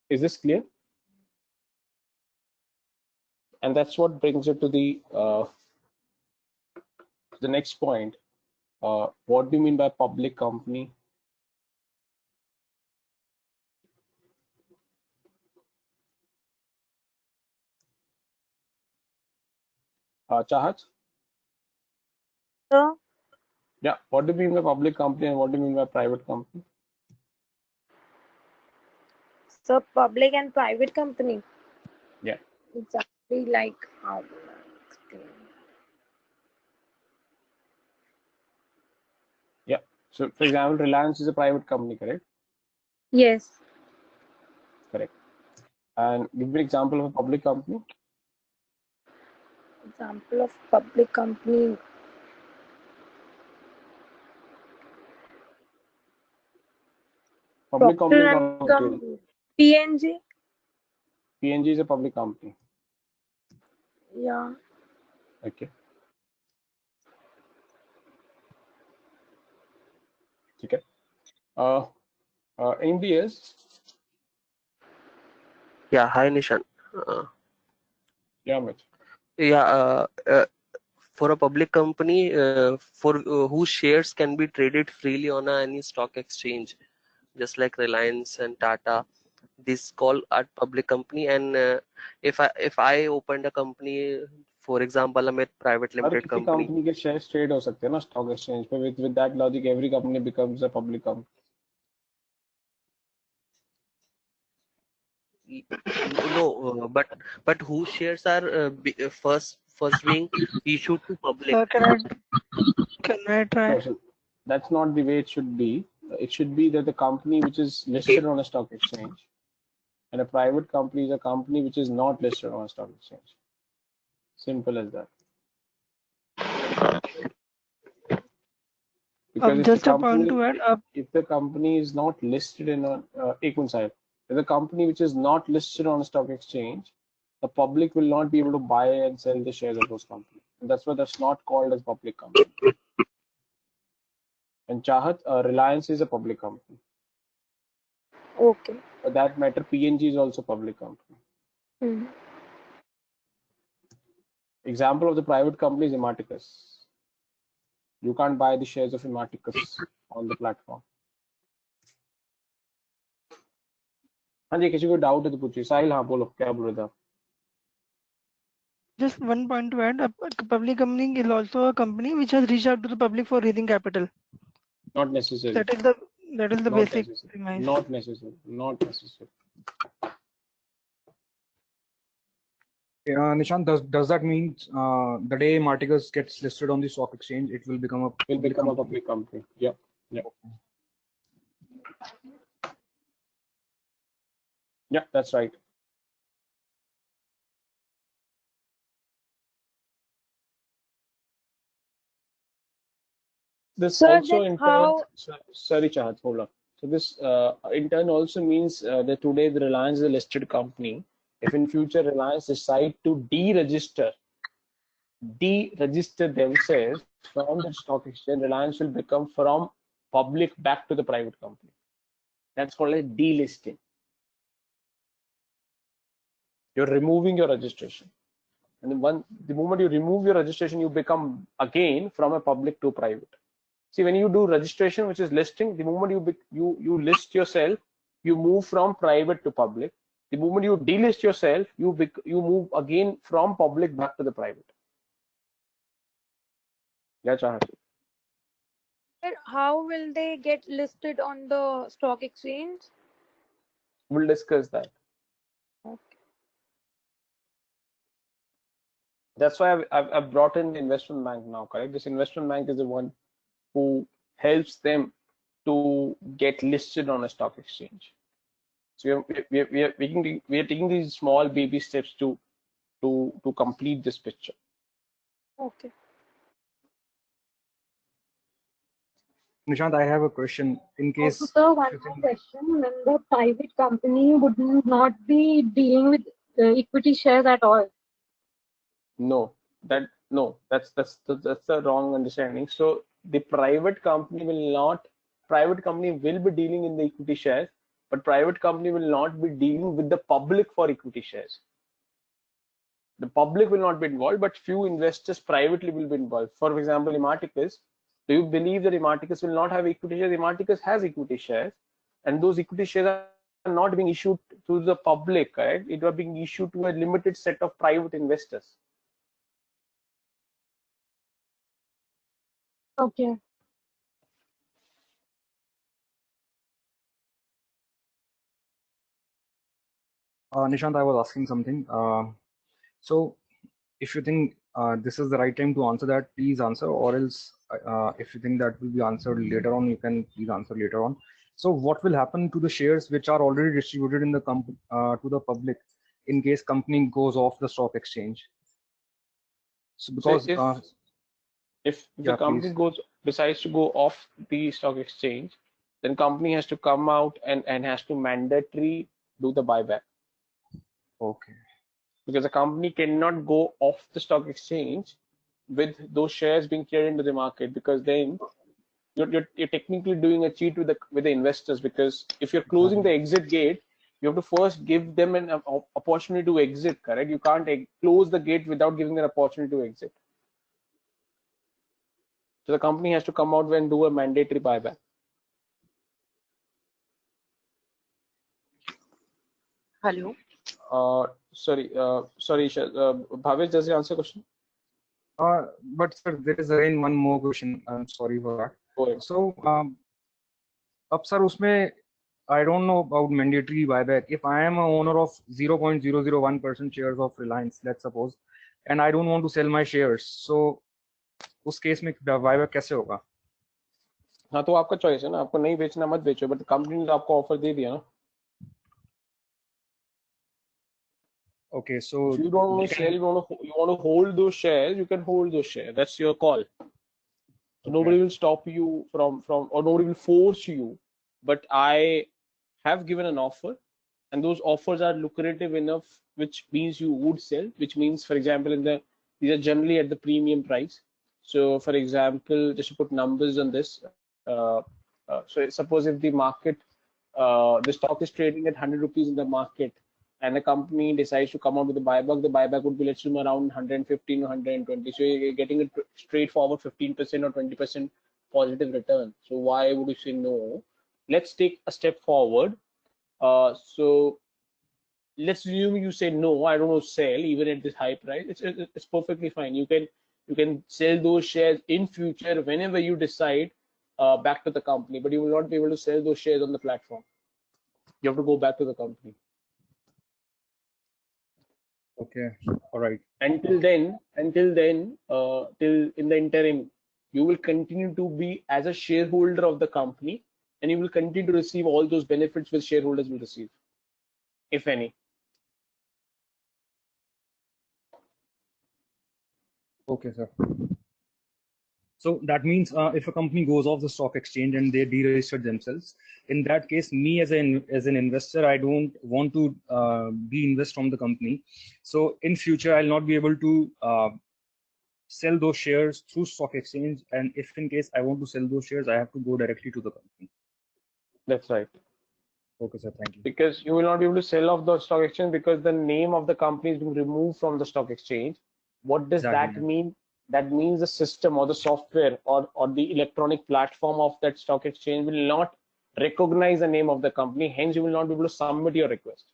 Is this clear? And that's what brings it to the next point. What do you mean by public company? Chahat? So, Yeah. What do you mean by public company and what do you mean by private company? so public and private company. Yeah. Exactly like how will I explain? Yeah. So, for example, Reliance is a private company, correct? Yes. Correct. And give me an example of a public company. Example of public company. Public company Procter is and not Gamble. PNG. PNG is a public company. Yeah. Okay. Okay. Uh, anybody else? Yeah, hi Nishan. Uh, Yeah, Mitch. yeah, for a public company, for whose shares can be traded freely on any stock exchange, just like Reliance and Tata, this call at public company. And if I opened a company, for example, I'm a private her limited किसी company. Company के share trade हो सकते हैं ना stock exchange पे with that logic every company becomes a public company. No, but whose shares are first being issued to public. Sir, can I try? No, so that's not the way it should be. It should be that the company which is listed on a stock exchange and a private company is a company which is not listed on a stock exchange. Simple as that. Because Just a point to add. if the company is not listed in a if the company which is not listed on a stock exchange, the public will not be able to buy and sell the shares of those companies. And that's why that's not called as public company. And Chahat, Reliance is a public company. Okay. For that matter, PNG is also public company. Hmm. Example of the private company is Ematicus. You can't buy the shares of Ematicus on the platform. हाँ जी किसी को doubt है तो पूछिए साहिल हाँ बोलो क्या बोल रहे थे आप Just one point to add. A public company is also a company which has reached out to the public for raising capital. not necessary That is the not basic necessary premise. not necessary not necessary Nishan, does that mean the day Marticus gets listed on the stock exchange, it will become a will become a public company yeah yeah that's right This Sir, also then in turn, how? sorry, Chahat, hold on. So this in turn also means that today the Reliance is a listed company. If in future Reliance decide to deregister themselves from the stock exchange, Reliance will become from public back to the private company. That's called a delisting. You're removing your registration. And then the moment you remove your registration, you become again from a public to private. See, when you do registration, which is listing, the moment you list yourself, you move from private to public. The moment you delist yourself, you move again from public back to the private. Yeah, Chahat. Sir, how will they get listed on the stock exchange? We'll discuss that. Okay. That's why I've brought in the investment bank now, correct? This investment bank is the one who helps them to get listed on a stock exchange. So we are taking these small baby steps to complete this picture. Okay. Nishant, I have a question. In Also, case sir, one more question. When the private company would not be dealing with equity shares at all. No, that's the wrong understanding. So the private company will be dealing in the equity shares, but private company will not be dealing with the public for equity shares. The public will not be involved, but few investors privately will be involved. For example, Ematicus. Do you believe that Ematicus will not have equity shares? Ematicus has equity shares, and those equity shares are not being issued to the public, correct? It are being issued to a limited set of private investors. Okay. Nishant, I was asking something. So if you think this is the right time to answer that, please answer, or else if you think that will be answered later on, you can please answer later on. So what will happen to the shares which are already distributed in the to the public in case company goes off the stock exchange? So because So if the yeah, company please. decides to go off the stock exchange, then company has to come out and has to mandatory do the buyback, Okay. because a company cannot go off the stock exchange with those shares being cleared into the market, because then you're technically doing a cheat with the investors, because if you're closing the exit gate, you have to first give them an opportunity to exit, correct? You can't close the gate without giving them an opportunity to exit. So the company has to come out and do a mandatory buyback. Hello. Sorry, Bhavesh, does it answer the question? But sir, there is again one more question. I'm sorry for that. Go ahead. So अब sir उसमें I don't know about mandatory buyback. If I am a owner of 0.001% shares of Reliance, let's suppose, and I don't want to sell my shares, so उस case में buyback कैसे होगा? हाँ, तो आपका choice है ना, आपको नहीं बेचना मत बेचो, बट कंपनी ने तो आपको ऑफर दे दिया ना. Okay, so if you don't want to sell, you want to hold those shares, you can hold those shares. That's your call. So nobody will stop you from or nobody will force you. But I have given an offer, and those offers are lucrative enough, which means you would sell. Which means, for example, these are generally at the premium price. So, for example, just to put numbers on this, so suppose if the market, the stock is trading at 100 rupees in the market, and the company decides to come out with a buyback, the buyback would be, let's assume, around 115 or 120. So you're getting a straightforward 15% or 20% positive return. So why would you say no? Let's take a step forward. So let's assume you say no, I don't want to sell even at this high price. It's perfectly fine. You can sell those shares in future whenever you decide, back to the company, but you will not be able to sell those shares on the platform. You have to go back to the company. Okay, all right. Until then, till in the interim, you will continue to be as a shareholder of the company, and you will continue to receive all those benefits which shareholders will receive, if any. Okay, sir. So that means if a company goes off the stock exchange and they deregister themselves, in that case, me as an investor, I don't want to de-invest from the company. So in future, I'll not be able to sell those shares through stock exchange. And if in case I want to sell those shares, I have to go directly to the company. That's right. Okay, sir. Thank you. Because you will not be able to sell off the stock exchange because the name of the company is being removed from the stock exchange. What does Exactly. that mean? That means the system or the software or the electronic platform of that stock exchange will not recognize the name of the company. Hence, you will not be able to submit your request.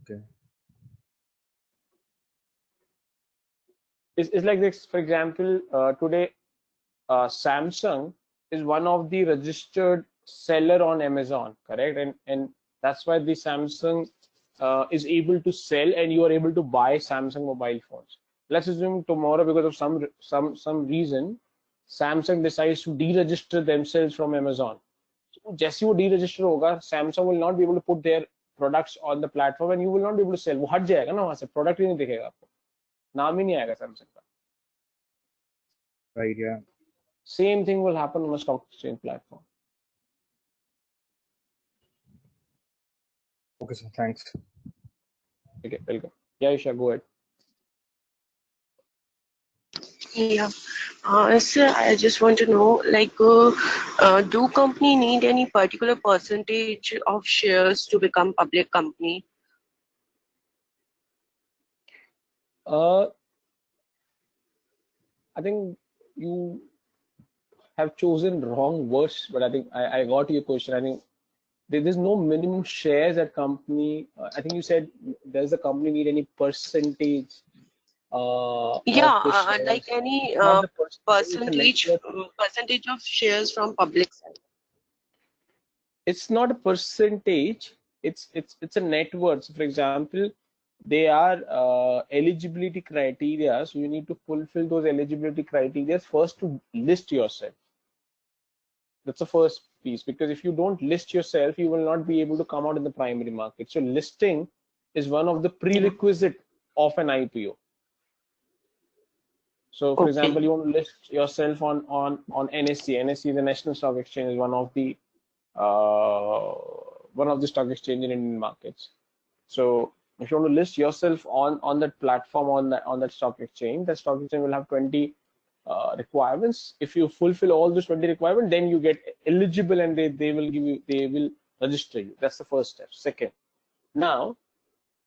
Okay. It's like this. For example, today, Samsung is one of the registered seller on Amazon, correct? And that's why the Samsung is able to sell, and you are able to buy Samsung mobile phones. Let's assume tomorrow, because of some reason, Samsung decides to deregister themselves from Amazon. So जैसे वो deregister होगा, Samsung will not be able to put their products on the platform, and you will not be able to sell. वो हट जाएगा ना वहाँ से, product ही नहीं दिखेगा आपको, नाम ही नहीं आएगा Samsung का. Right. Yeah. Same thing will happen on a stock exchange platform. Okay, sir. Thanks. Okay, welcome. Yeah, Isha, go ahead. Yeah. Sir, I just want to know, like, do company need any particular percentage of shares to become public company? I think you have chosen wrong words, but I think I got your question. I think there's no minimum shares at company. I think you said, does the company need any percentage Yeah, of the shares? like any It's not the percentage, it's a percentage network. percentage of shares from public side. It's not a percentage, it's a net worth. So for example, they are eligibility criteria, so you need to fulfill those eligibility criteria first to list yourself. That's the first piece, because if you don't list yourself, you will not be able to come out in the primary market. So listing is one of the prerequisite of an IPO. So for example, you want to list yourself on NSE. NSE, the National Stock Exchange, is one of the stock exchange in Indian markets. So if you want to list yourself on that platform, on that stock exchange, the stock exchange will have 20 requirements. If you fulfill all those 20 requirements, then you get eligible, and they will register you. That's the first step. Second, now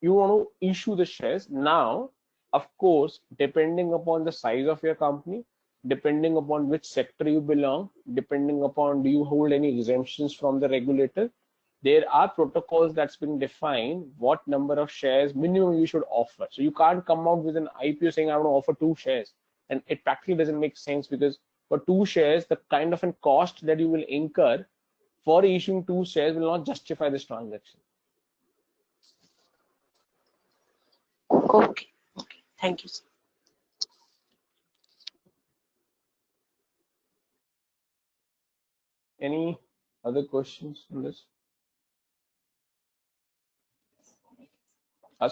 you want to issue the shares. Now, of course, depending upon the size of your company, depending upon which sector you belong, depending upon do you hold any exemptions from the regulator, there are protocols that's been defined what number of shares minimum you should offer. So you can't come out with an IPO saying I want to offer 2 shares, and it practically doesn't make sense, because for 2 shares, the kind of a cost that you will incur for issuing 2 shares will not justify this transaction. Okay. Thank you, sir. Any other questions on this?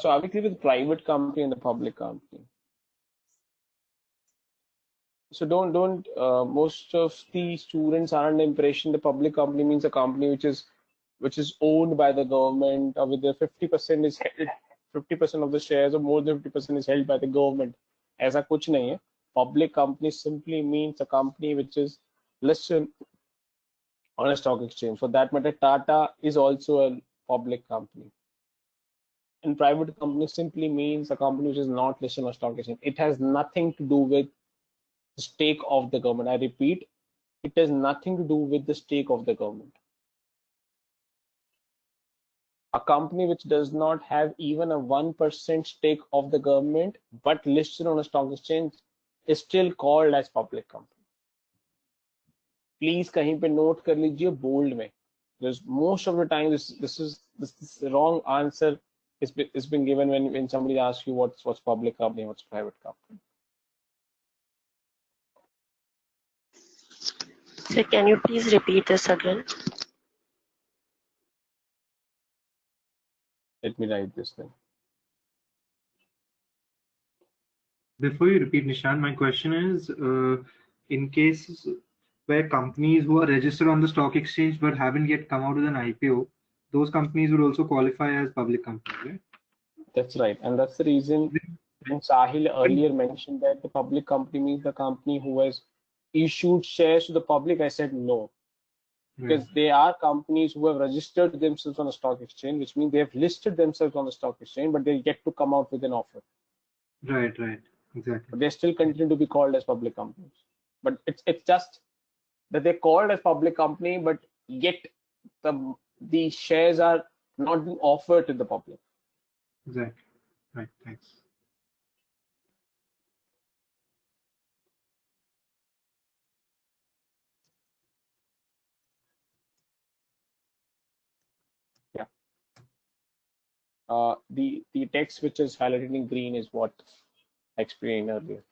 So are we clear with private company and the public company? So don't most of the students are under the impression the public company means a company which is owned by the government, or with the 50% is held, 50% of the shares, or more than 50% is held by the government. ऐसा कुछ नहीं है. Public company simply means a company which is listed on a stock exchange. For that matter, Tata is also a public company. And private company simply means a company which is not listed on a stock exchange. It has nothing to do with the stake of the government. I repeat, it has nothing to do with the stake of the government. A company which does not have even a 1% stake of the government but listed on a stock exchange is still called as public company. Please कहीं पे note कर लीजिए bold में. There's most of the time this is the wrong answer is been given when somebody asks you what's public company, what's private company. Sir, can you please repeat this again? Let me write this thing. Before you repeat, Nishan, my question is, in cases where companies who are registered on the stock exchange but haven't yet come out with an IPO, those companies would also qualify as public companies, right? That's right. And that's the reason when Sahil earlier mentioned that the public company means the company who has issued shares to the public, I said no. Because there are companies who have registered themselves on a stock exchange, which means they have listed themselves on the stock exchange, but they're yet to come out with an offer. Right, exactly. But they still continue to be called as public companies. But it's just that they're called as public company, but yet the shares are not being offered to the public. Exactly. Right, thanks. Yeah. The text which is highlighted in green is what I explained earlier.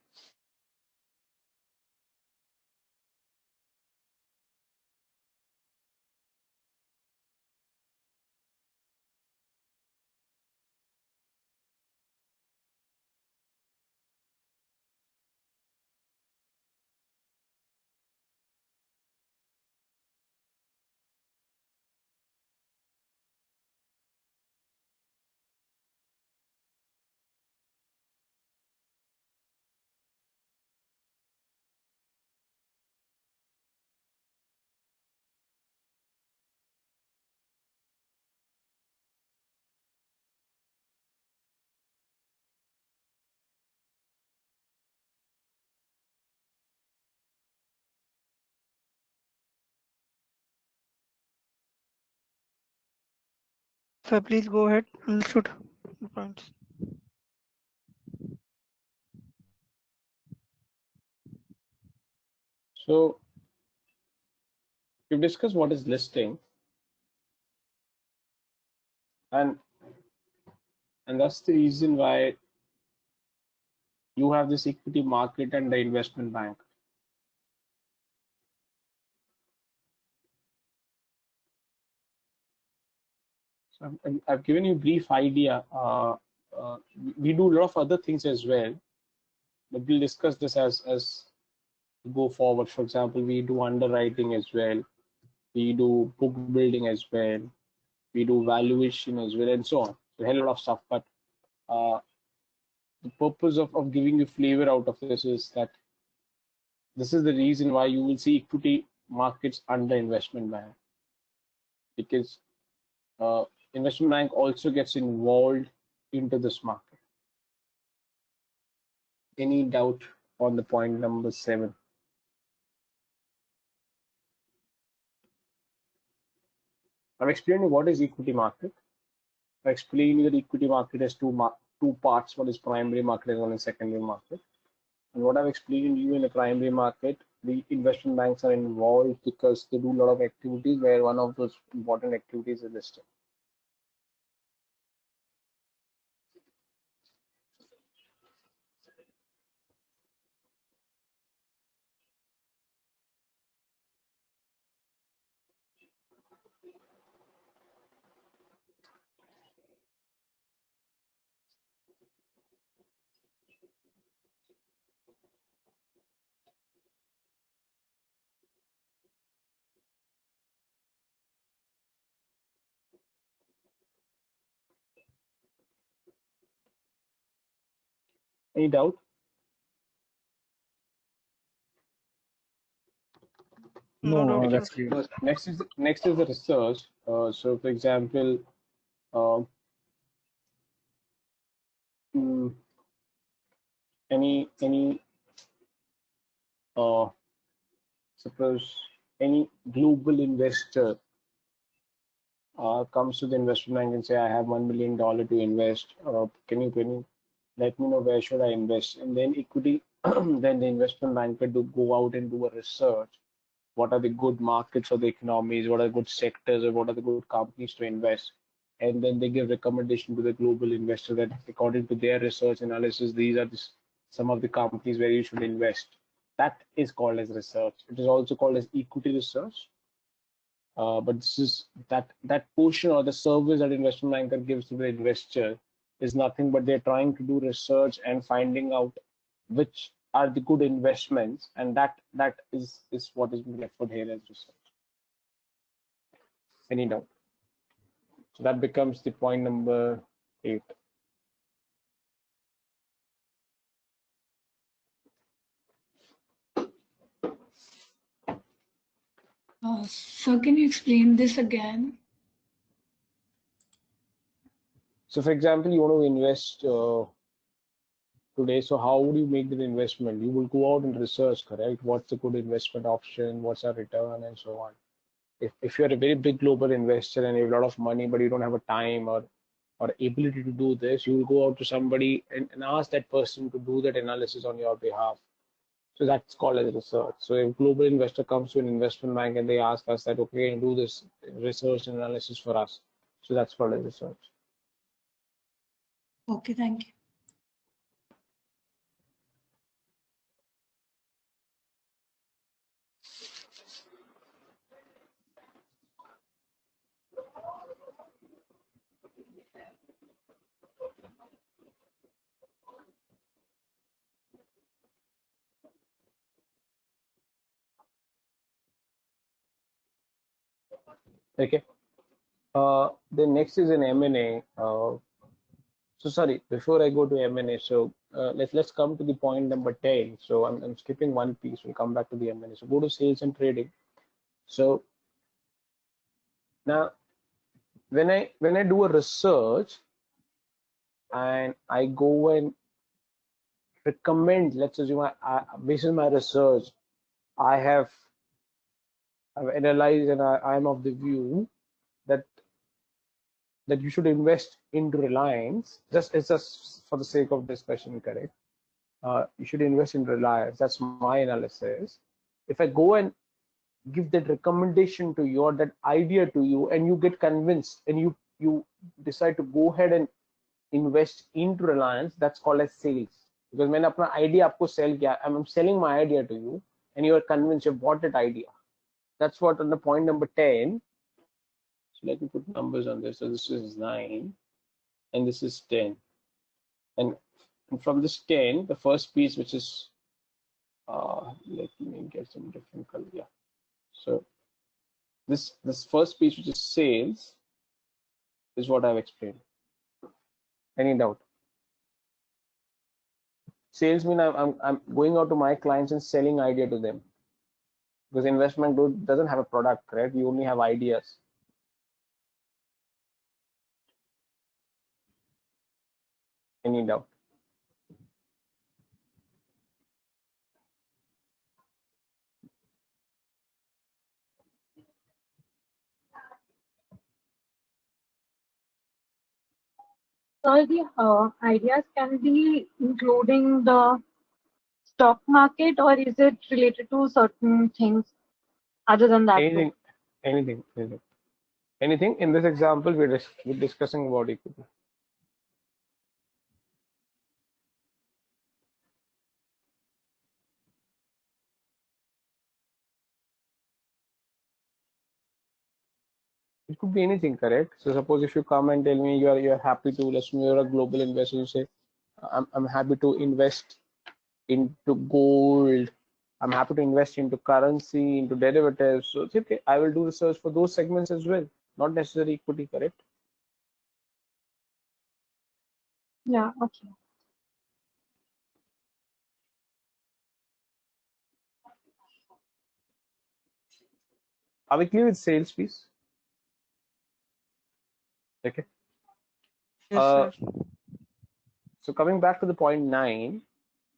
So please go ahead. Understood the points. So we've discussed what is listing, and that's the reason why you have this equity market and the investment bank. So I've given you a brief idea. We do a lot of other things as well, but we'll discuss this as we go forward. For example, we do underwriting as well, we do book building as well, we do valuation as well, and so on. So a hell lot of stuff. But the purpose of giving you flavor out of this is that this is the reason why you will see equity markets under investment bank, because investment bank also gets involved into this market. Any doubt on the point number 7? I've explained you what is equity market. I explained you that equity market has two parts. One is primary market and one is secondary market. And what I've explained to you in the primary market, the investment banks are involved because they do a lot of activities where one of those important activities is listed. Any doubt? No doubt, That's sir. clear. Next is the research. So, for example, um, mm, any suppose any global investor comes to the investment bank and say, I have $1 million to invest. Can you let me know where should I invest? And then equity, then the investment banker do go out and do a research. What are the good markets or the economies? What are good sectors or what are the good companies to invest? And then they give recommendation to the global investor that according to their research analysis, these are some of the companies where you should invest. That is called as research. It is also called as equity research. But this is that portion or the service that investment banker gives to the investor is nothing but they're trying to do research and finding out which are the good investments, and that is what is being referred here as research. Any doubt? So that becomes the point number 8. So can you explain this again? So for example, you want to invest today. So how would you make the investment? You will go out and research, correct? What's the good investment option? What's our return, and so on. If you're a very big global investor and you have a lot of money, but you don't have a time or ability to do this, you will go out to somebody and ask that person to do that analysis on your behalf. So that's called as research. So if a global investor comes to an investment bank and they ask us that, okay, do this research and analysis for us. So that's called as research. Okay, thank you. Okay. Then next is an M&A. So sorry, before I go to M&A, so let's come to the point number 10. So I'm skipping one piece. We'll come back to the M&A. So go to sales and trading. So now when I do a research and I go and recommend, let's assume based on my research, I've analyzed and I'm of the view that you should invest into Reliance. It's just for the sake of discussion, correct? You should invest in Reliance. That's my analysis. If I go and give that recommendation to you or that idea to you, and you get convinced and you decide to go ahead and invest into Reliance, that's called as sales. Because when अपना idea आपको sell किया, I'm selling my idea to you, and you are convinced you bought that idea. That's what on the point number 10. So let me put numbers on this. So this is 9, and this is 10. And from this 10, the first piece, which is let me get some different color. Yeah. So this first piece, which is sales, is what I've explained. Any doubt? Sales mean I'm going out to my clients and selling idea to them. Because investment doesn't have a product, correct? You only have ideas. Any doubt? So the ideas can be including the stock market, or is it related to certain things other than that too? Anything. In this example, we're discussing about equity. It could be anything, correct? So suppose if you come and tell me you're happy to, let's say you're a global investor, you say I'm happy to invest into gold, I'm happy to invest into currency, into derivatives. So it's okay, I will do research for those segments as well, not necessarily equity, correct? Yeah, okay. Are we clear with sales piece? Okay. Yes, sir. So coming back to the point 9,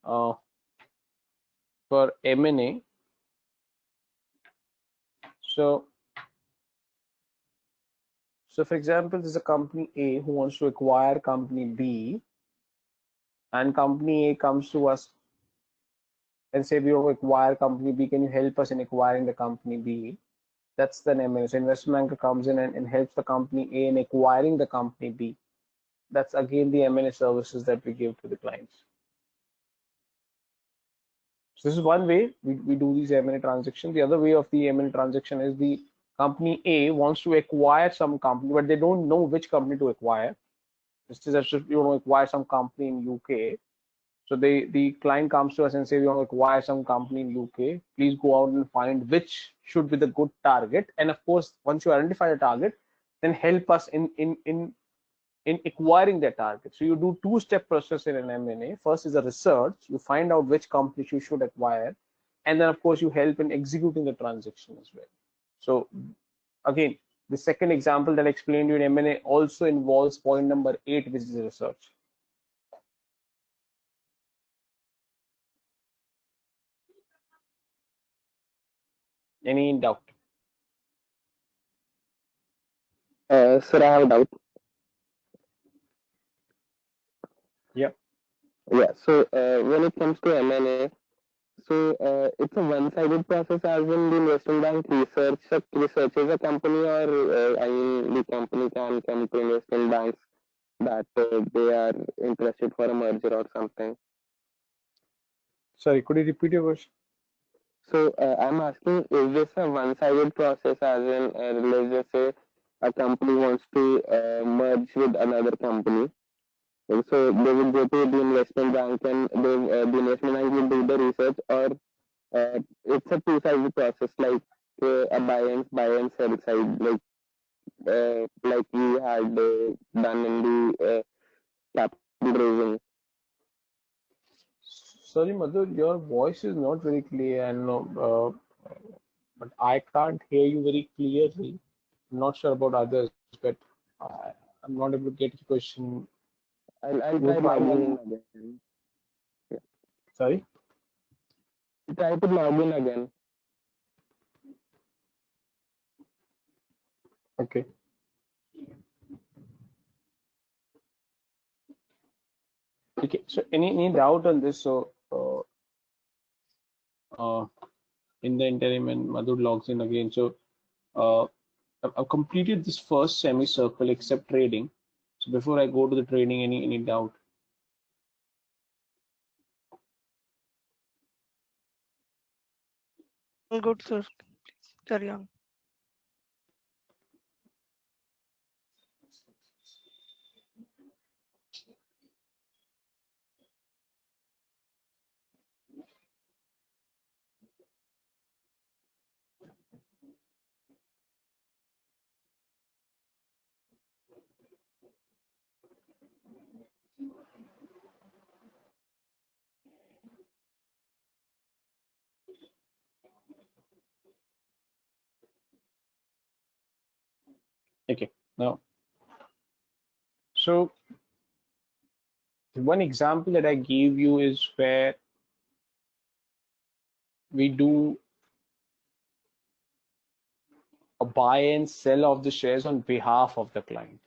for M&A, so for example, there's a company A who wants to acquire company B, and company A comes to us and say, we want to acquire company B, can you help us in acquiring the company B? That's the M&A. So investment banker comes in and helps the company A in acquiring the company B. That's again the M&A services that we give to the clients. So this is one way we do these M&A transactions. The other way of the M&A transaction is the company A wants to acquire some company, but they don't know which company to acquire. This is as if you want to acquire some company in UK. So the client comes to us and say, we want to acquire some company in UK. Please go out and find which should be the good target. And of course, once you identify the target, then help us in acquiring that target. So you do two-step process in an M&A. First is a research. You find out which companies you should acquire, and then of course you help in executing the transaction as well. So again, the second example that I explained to you in M&A also involves point number 8, which is research. Any doubt? Sir, I have a doubt. Yeah. Yeah. So when it comes to M&A, so it's a one-sided process, as in the investment bank researches a company, or I mean the company can come to investment banks that they are interested for a merger or something. Sorry, could you repeat your question? So I'm asking, is this a one-sided process, as in let's just say a company wants to merge with another company, and so they will go to the investment bank, and the investment bank will do the research, or it's a two-sided process, like a buy and sell side, like we had done in the capital raising. Sorry, Madhu, your voice is not very clear, and but I can't hear you very clearly. I'm not sure about others, but I'm not able to get your question. I'll You try find logging that. in again. Yeah. Sorry. Try to log in again. Okay. Okay. So any doubt on this? So in the interim, and Madhu logs in again. So I've completed this first semicircle except trading. So before I go to the trading, any doubt? All good, sir. Please carry on. Okay. Now, so one example that I gave you is where we do a buy and sell of the shares on behalf of the client.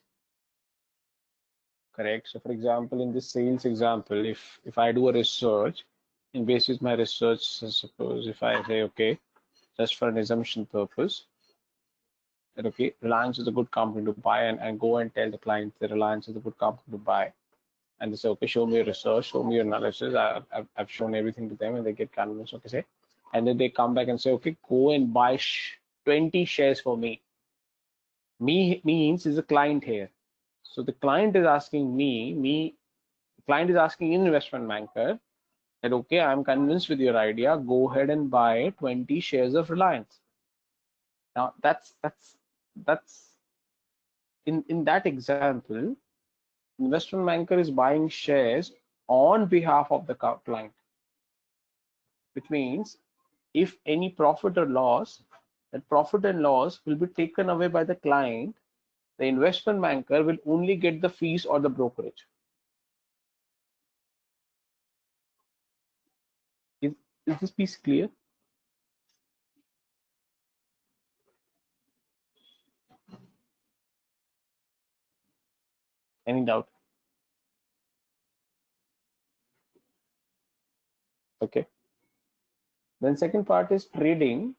Correct. So for example, in this sales example, if I do a research, and basis my research, so suppose if I say, okay, just for an assumption purpose, that okay, Reliance is a good company to buy, and go and tell the client that Reliance is a good company to buy. And they say, okay, show me your research, show me your analysis. I've shown everything to them, and they get convinced. Okay, say, and then they come back and say, okay, go and buy 20 shares for me. Me means is a client here. So the client is asking the client is asking an investment banker that, okay, I'm convinced with your idea, go ahead and buy 20 shares of Reliance. Now that's in that example, investment banker is buying shares on behalf of the client, which means if any profit or loss, that profit and loss will be taken away by the client. The investment banker will only get the fees or the brokerage. Is this piece clear? Any doubt? Okay. Then second part is trading.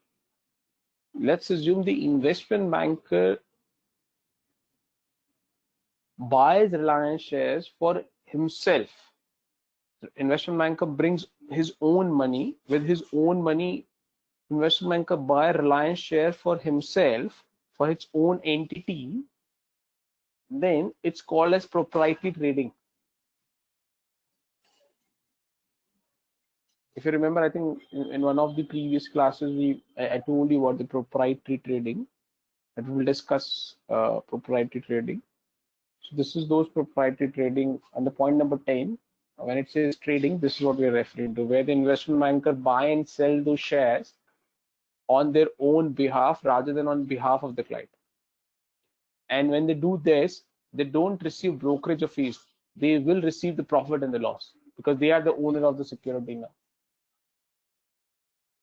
Let's assume the investment banker buys Reliance shares for himself. The investment banker brings his own money. With his own money, investment banker buy Reliance share for himself, for its own entity. Then it's called as proprietary trading. if you remember, I think in one of the previous classes, I told you about the proprietary trading, and we will discuss proprietary trading. So this is those proprietary trading. And the point number 10, when it says trading, this is what we are referring to, where the investment banker buy and sell those shares on their own behalf rather than on behalf of the client. And when they do this, they don't receive brokerage or fees. They will receive the profit and the loss because they are the owner of the security now.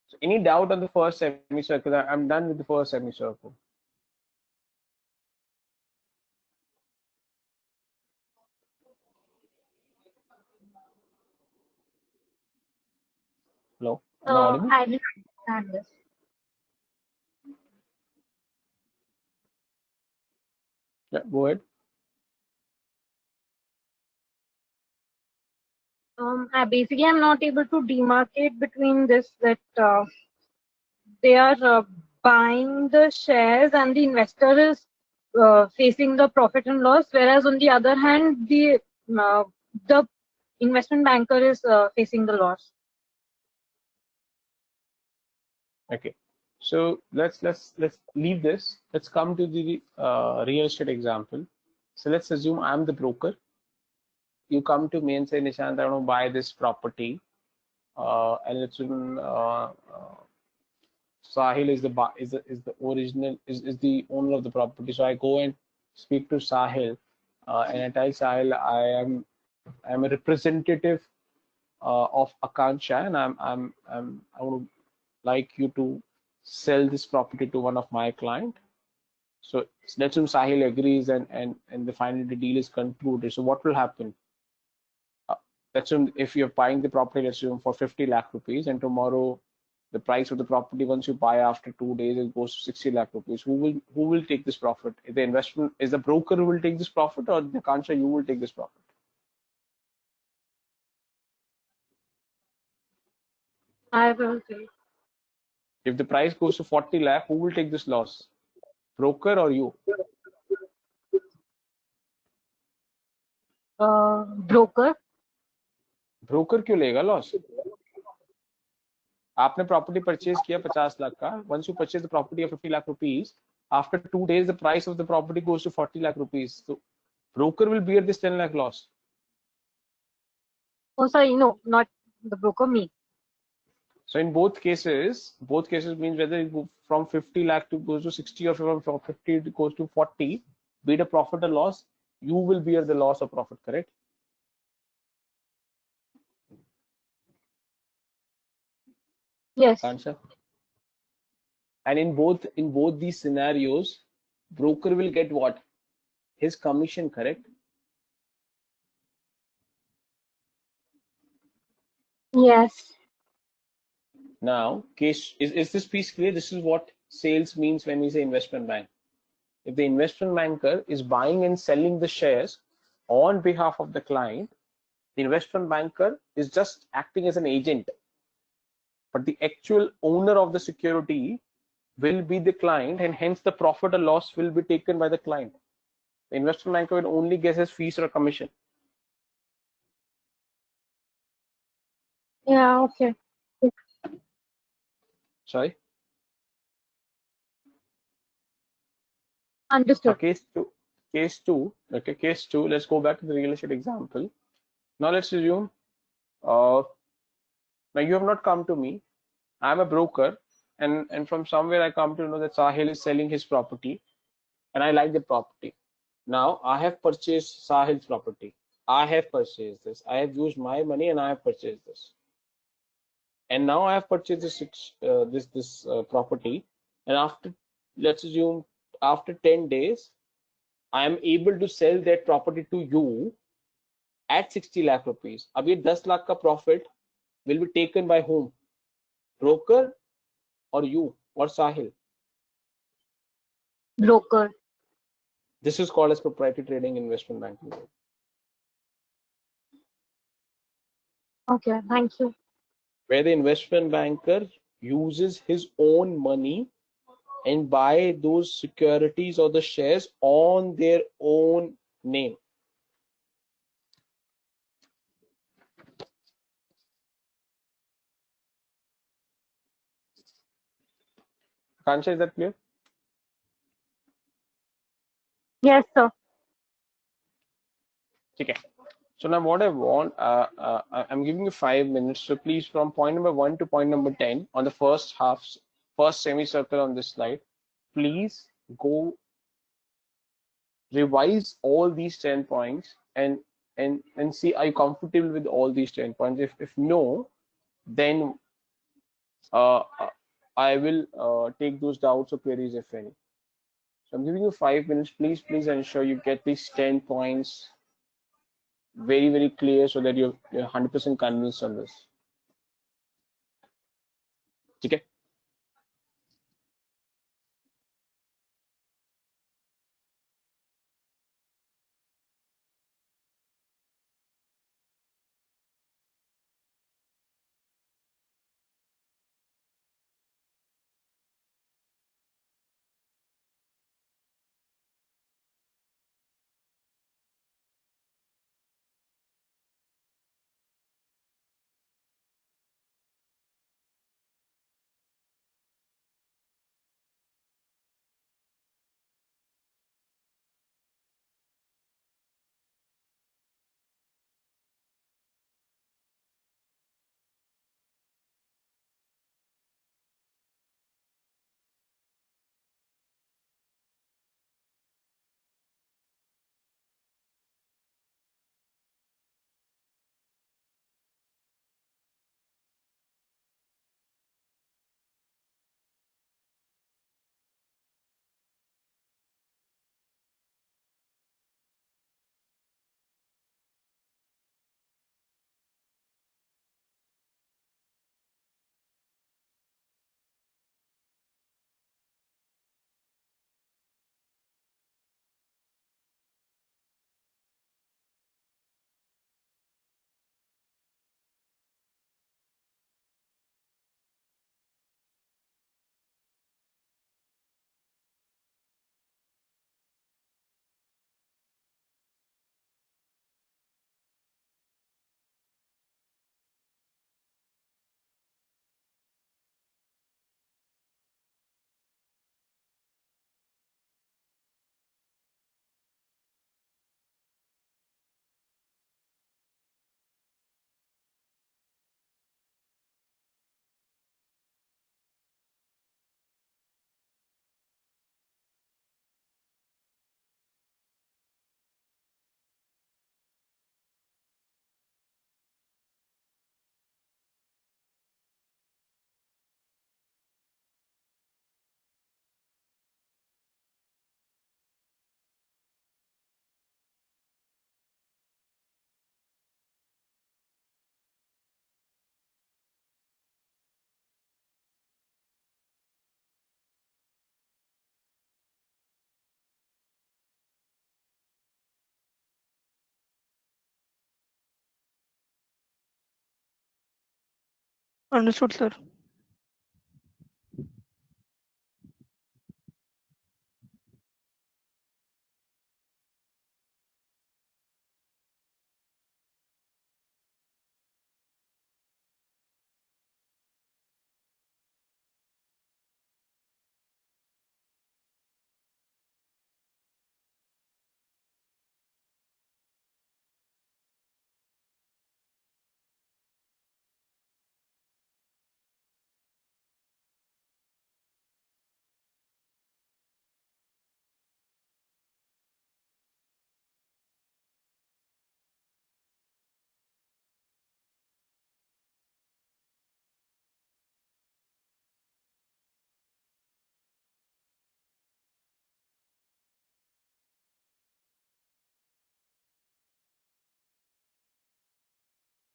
So any doubt on the first semicircle? I'm done with the first semicircle. Hello, am I audible? I didn't understand this. Yeah, go ahead. Basically, I'm not able to demarcate between this that they are buying the shares and the investor is facing the profit and loss, whereas on the other hand, the investment banker is facing the loss. Okay, so let's leave this. Let's come to the real estate example. So let's assume I'm the broker. You come to me and say, Nishant, I want to buy this property, and it's in Sahil is the original is the owner of the property. So I go and speak to Sahil, and I tell Sahil I'm a representative of Akansha, and I would like you to sell this property to one of my client. So let's assume Sahil agrees, and the final the deal is concluded. So what will happen? Let's assume if you're buying the property, let's assume for 50 lakh rupees, and tomorrow the price of the property, once you buy after 2 days, it goes to 60 lakh rupees. Who will take this profit? Is the investment, is the broker who will take this profit, or the Akansha you will take this profit? I will say If the price goes to 40 lakh, who will take this loss? Broker or you? broker. Broker क्यों लेगा loss? आपने property purchase किया 50 लाख का. Once you purchase the property of 50 lakh rupees, after 2 days the price of the property goes to 40 lakh rupees. So broker will bear this 10 lakh loss. Oh, sorry, no, not the broker, me. So in both cases means whether it go from 50 lakh to goes to 60 or from 50 it goes to 40, be it a profit or loss, you will bear the loss or profit, correct? Yes. Kansha? And in both these scenarios, broker will get what? His commission, correct? Yes. Now, case is this piece clear? This is what sales means when we say investment bank. If the investment banker is buying and selling the shares on behalf of the client, the investment banker is just acting as an agent, but the actual owner of the security will be the client, and hence the profit or loss will be taken by the client. The investment banker will only get his fees or commission. Yeah, okay. Sorry. Understood. Case two. Okay, case two. Let's go back to the real estate example. Now let's assume now you have not come to me. I'm a broker, and from somewhere I come to know that Sahil is selling his property, and I like the property. Now I have purchased Sahil's property. I have purchased this. I have used my money and I have purchased this. And now I have purchased this property, and after, let's assume, after 10 days, I am able to sell that property to you at 60 lakh rupees. Abhi 10 lakh ka profit will be taken by whom? Broker or you or Sahil? Broker. This is called as proprietary trading investment banking. Okay, thank you. Where the investment banker uses his own money and buy those securities or the shares on their own name. Kansha, is that clear? Yes, sir. Okay. So now what I want, I'm giving you 5 minutes. So please, from point number 1 to point number 10 on the first half, first semicircle on this slide, please go revise all these 10 points and see, are you comfortable with all these 10 points? If no, then uh, I will take those doubts or queries if any. So I'm giving you 5 minutes. Please ensure you get these 10 points very clear so that you're 100% convinced on this. Okay. Understood, sir.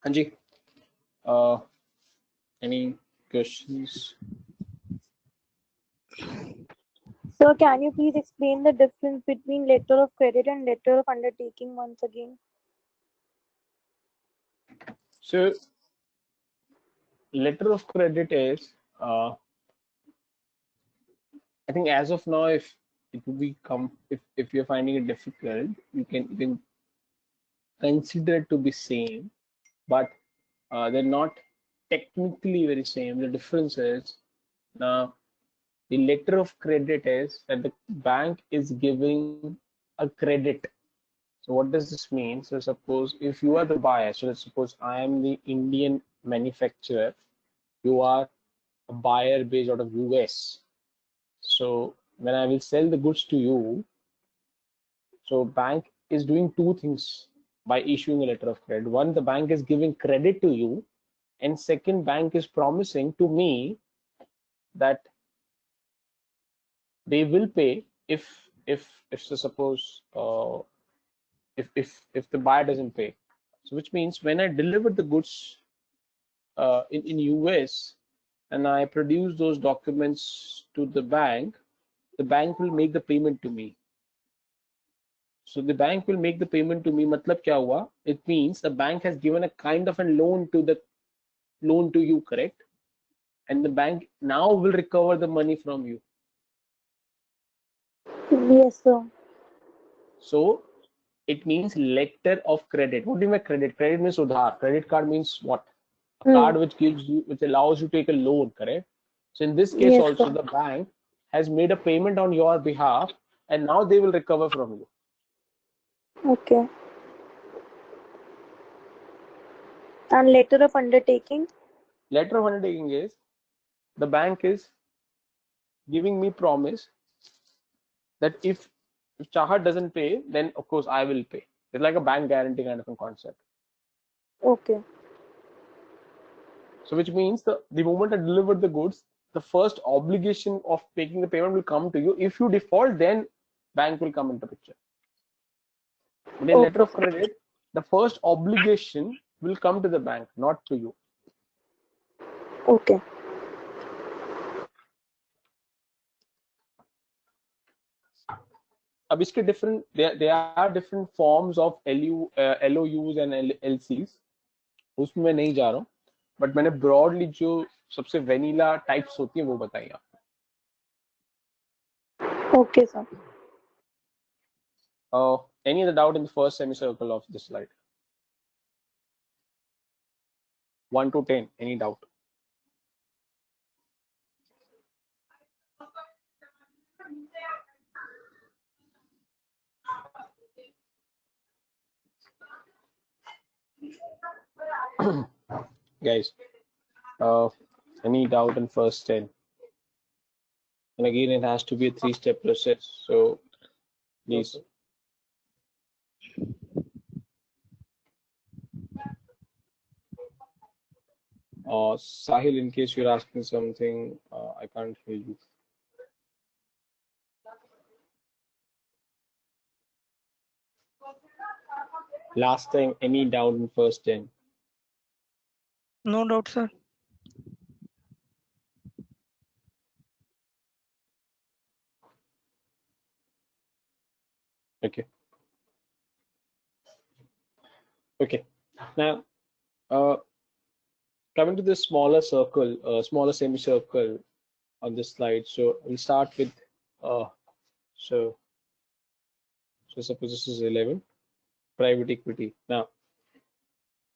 Anji, any questions? Sir, can you please explain the difference between letter of credit and letter of undertaking once again? So letter of credit is, I think as of now, if it would become, if you're finding it difficult, you can consider it to be same, but they're not technically very same. The difference is, now The letter of credit is that the bank is giving a credit. So what does this mean? So suppose if you are the buyer, so let's suppose I am the Indian manufacturer, you are a buyer based out of US. So when I will sell the goods to you, so bank is doing two things by issuing a letter of credit. One, the bank is giving credit to you, and second, bank is promising to me that they will pay if so suppose if the buyer doesn't pay. So which means when I deliver the goods in US and I produce those documents to the bank will make the payment to me. So the bank will make the payment to me. Matlab kya hua? It means the bank has given a kind of a loan to you, correct? And the bank now will recover the money from you. Yes, sir. So it means letter of credit. What do you mean credit? Credit means udhar. Credit card means what? A card which allows you to take a loan, correct? So in this case Yes, also sir. the bank has made a payment on your behalf and now they will recover from you. Okay. And letter of undertaking? Letter of undertaking is the bank is giving me promise that if Chahat doesn't pay, then of course I will pay. It's like a bank guarantee kind of a concept. Okay. So which means the moment I deliver the goods, the first obligation of making the payment will come to you. If you default, then bank will come into picture. But in letter Okay, of credit, the first obligation will come to the bank, not to you. okay. अब इसके different there are different forms of LOUs and LCs. उसमें मैं नहीं जा रहा हूँ, but मैंने broadly जो सबसे vanilla types होती है वो बताई आपको. Okay, sir. Any other doubt in the first semicircle of this slide? 1 to 10, any doubt? Guys, any doubt in first 10? And again, it has to be a 3-step process. So please. Sahil, in case you're asking something, I can't hear you. Last time, any doubt in first 10? No doubt, sir. Okay. Okay. Now, coming to the smaller circle, smaller semicircle on this slide. So we'll start with, so suppose this is 11, private equity. Now,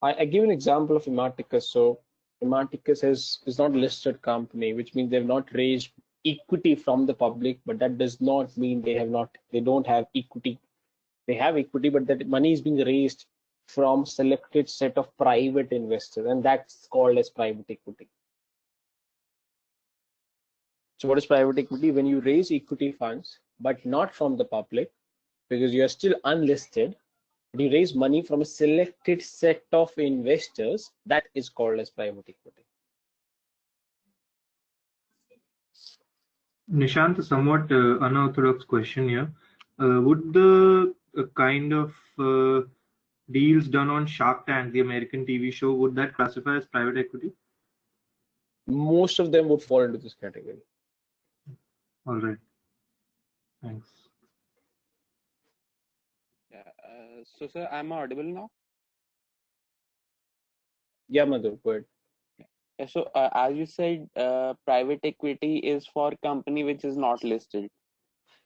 I give an example of Imaticus. So Imaticus is not a listed company, which means they've not raised equity from the public, but that does not mean they don't have equity. They have equity, but that money is being raised from selected set of private investors, and that's called as private equity. So what is private equity? When you raise equity funds, but not from the public, because you are still unlisted, you raise money from a selected set of investors, that is called as private equity. Nishant, a somewhat unorthodox question here. Would the kind of deals done on Shark Tank, the American TV show, would that classify as private equity? Most of them would fall into this category. All right. Thanks. Yeah. So, sir, I'm audible now? Yeah, Madhu, go ahead. Yeah, so, as you said, private equity is for company which is not listed.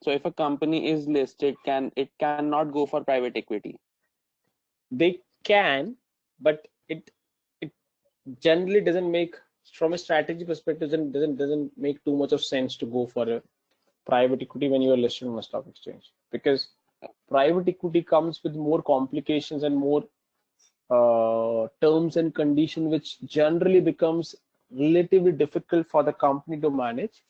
So, if a company is listed, it cannot go for private equity? They can, but it generally doesn't make from a strategy perspective, doesn't make too much of sense to go for a private equity when you are listed on a stock exchange, because private equity comes with more complications and more terms and condition, which generally becomes relatively difficult for the company to manage.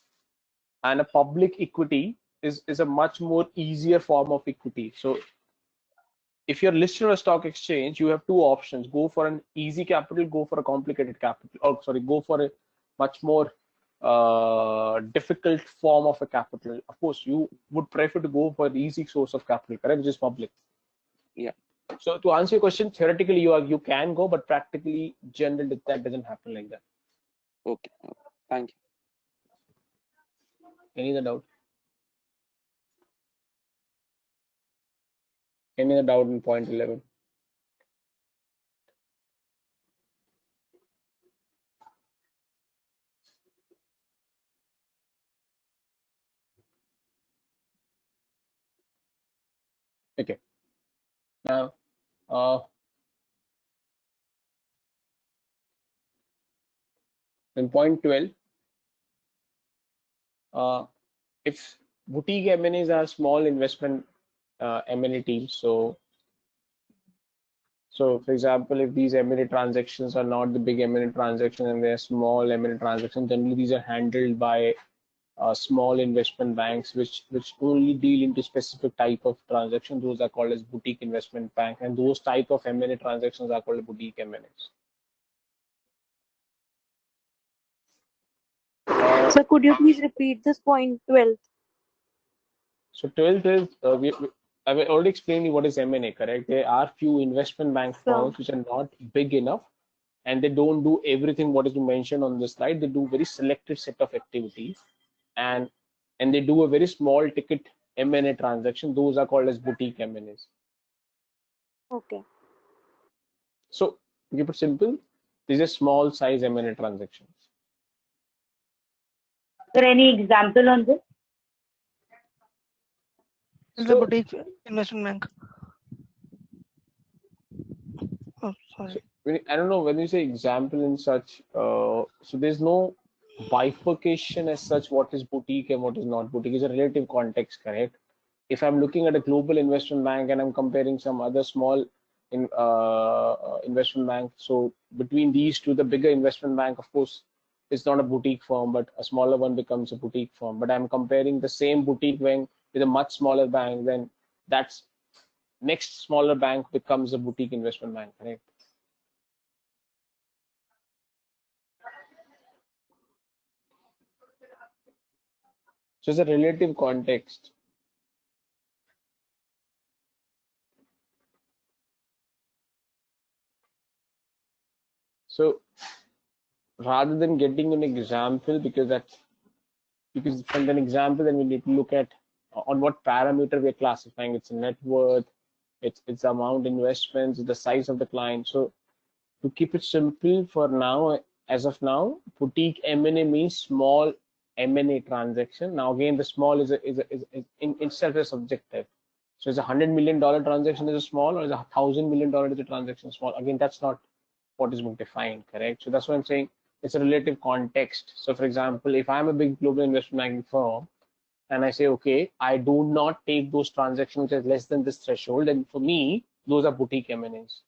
And a public equity is a much more easier form of equity. So if you're listed on a stock exchange, you have two options: go for an easy capital, go for a complicated capital, or sorry, go for a much more difficult form of a capital. Of course, you would prefer to go for the easy source of capital, correct, which is public. Yeah. So to answer your question, theoretically you can go, but practically, generally that doesn't happen like that. Okay. Thank you. Any other doubt? Any other doubt in point 11? Okay. Now, in point 12, if boutique M&As are small investment M&A teams, so for example, if these M&A transactions are not the big M&A transactions and they're small M&A transactions, generally these are handled by small investment banks, which only deal into specific type of transactions. Those are called as boutique investment bank, and those type of M&A transactions are called boutique M&As. So could you please repeat this point 12? So 12th is I've already explained you what is M&A, correct? There are few investment bank firms which are not big enough, and they don't do everything what is mentioned on this slide. They do very selective set of activities, and they do a very small ticket M&A transaction. Those are called as boutique M&As. Okay. So to keep it simple, these are small size M&A transactions. Is there any example on this? It's a boutique investment bank. Oh, sorry. So I don't know when you say example in such, so there's no bifurcation as such what is boutique and what is not boutique. It's a relative context, correct? If I'm looking at a global investment bank and I'm comparing some other small investment bank, so between these two, the bigger investment bank, of course, is not a boutique firm, but a smaller one becomes a boutique firm. But I'm comparing the same boutique bank with a much smaller bank, then that's next smaller bank becomes a boutique investment bank, correct? So it's a relative context. So rather than getting an example, because from an example, then we need to look at on what parameter we're classifying. It's net worth, it's amount investments, the size of the client. So to keep it simple for now, as of now, boutique M&A means small M&A transaction. Now again, the small is in itself a subjective. So is $100 million transaction is a small, or is $1,000 million is a transaction small? Again, that's not what is being defined, correct? So that's what I'm saying. It's a relative context. So for example, if I'm a big global investment banking firm and I say, okay, I do not take those transactions which are less than this threshold, then for me, those are boutique M&As.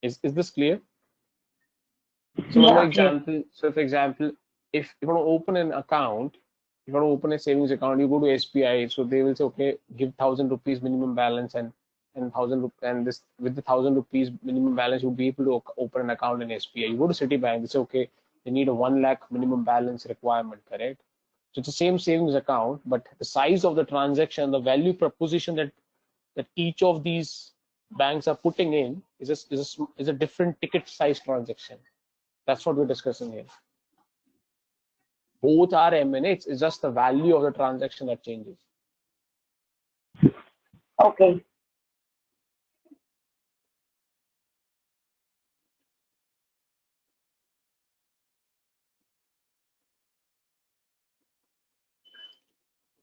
Is this clear? So one more example. So for example, if you want to open an account, you want to open a savings account, you go to SBI. So they will say, okay, give 1,000 rupees minimum balance, and this with the 1,000 rupees minimum balance, you'll be able to open an account in SBI. You go to Citibank, they say, okay, they need a 1 lakh minimum balance requirement, correct? So it's the same savings account, but the size of the transaction, the value proposition that each of these banks are putting in is a different ticket size transaction. That's what we're discussing here. Both are M&A. It's just the value of the transaction that changes. Okay.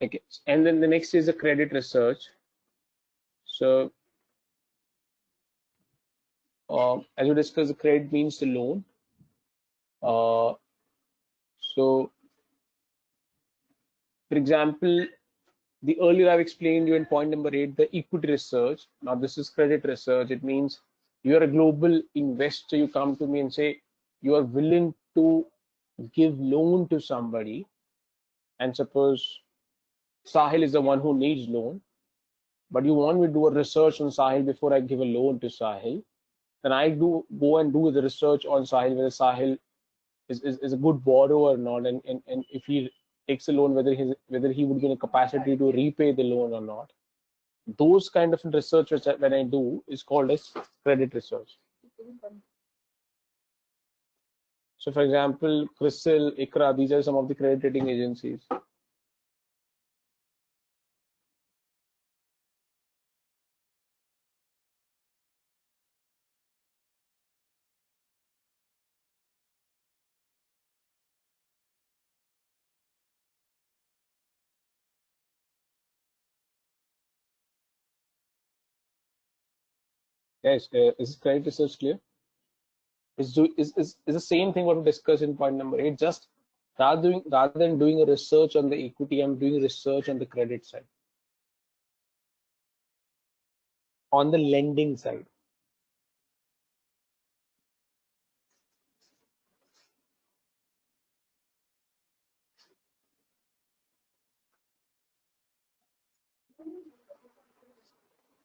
Okay. And then the next is the credit research. So as we discussed, the credit means the loan. So for example, the earlier I've explained you in point number 8, the equity research. Now this is credit research. It means you're a global investor. You come to me and say you are willing to give loan to somebody, and suppose Sahil is the one who needs loan, but you want me to do a research on Sahil before I give a loan to Sahil. Then I do go and do the research on Sahil, whether Sahil is a good borrower or not, and if he takes a loan, whether he would be in a capacity to repay the loan or not. Those kind of research which when I do is called as credit research. So for example, CRISIL, ICRA, these are some of the credit rating agencies. Yes, is credit research clear? Is the same thing what we discussed in point number 8. Just rather than doing a research on the equity, I'm doing research on the credit side, on the lending side.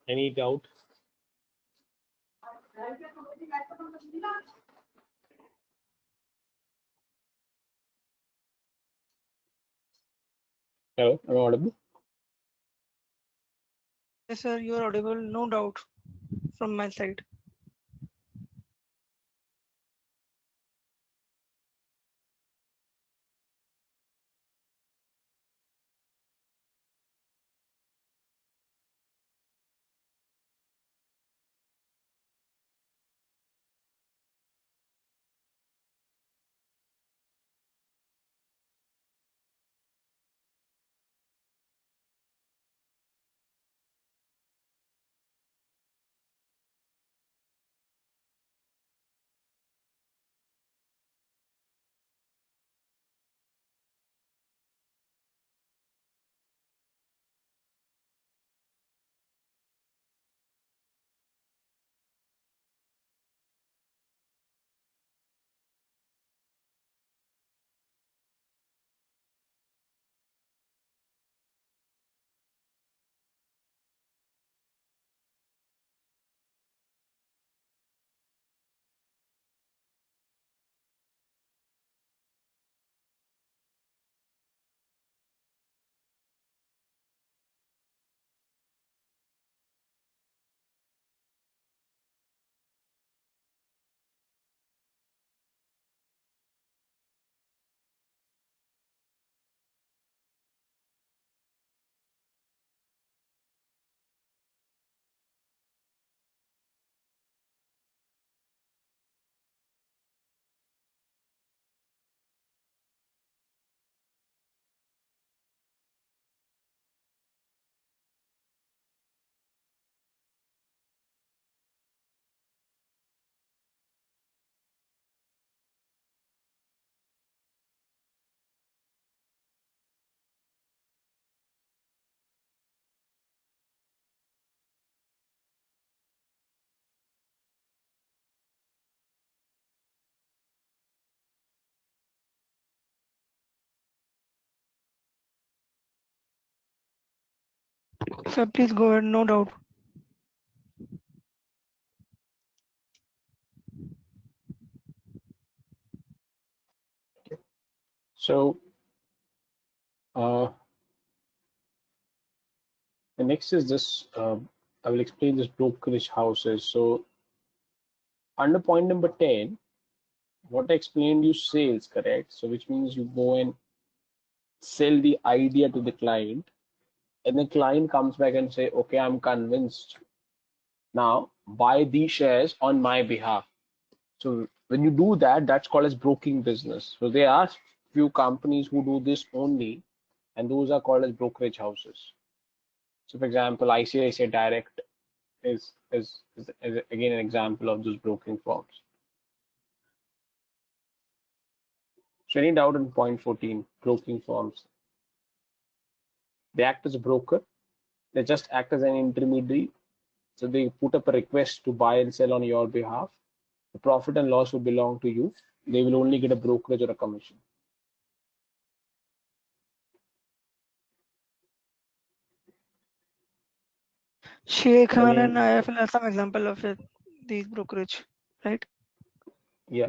Any doubt? Hello, am I audible? Yes, sir, you are audible, no doubt from my side. Sir, please go ahead, no doubt. So the next is this. I will explain this brokerage houses. So under point number 10, what I explained you sales, correct? So which means you go and sell the idea to the client, and the client comes back and say, okay, I'm convinced, now buy these shares on my behalf. So when you do that, that's called as broking business. So there are few companies who do this only, and those are called as brokerage houses. So for example, ICICI Direct, is again an example of those broking firms. So any doubt on point 14, broking firms? They act as a broker. They just act as an intermediary. So they put up a request to buy and sell on your behalf. The profit and loss will belong to you. They will only get a brokerage or a commission. Sheikh Khan Any, and IFL are some example of it, these brokerage, right? yeah.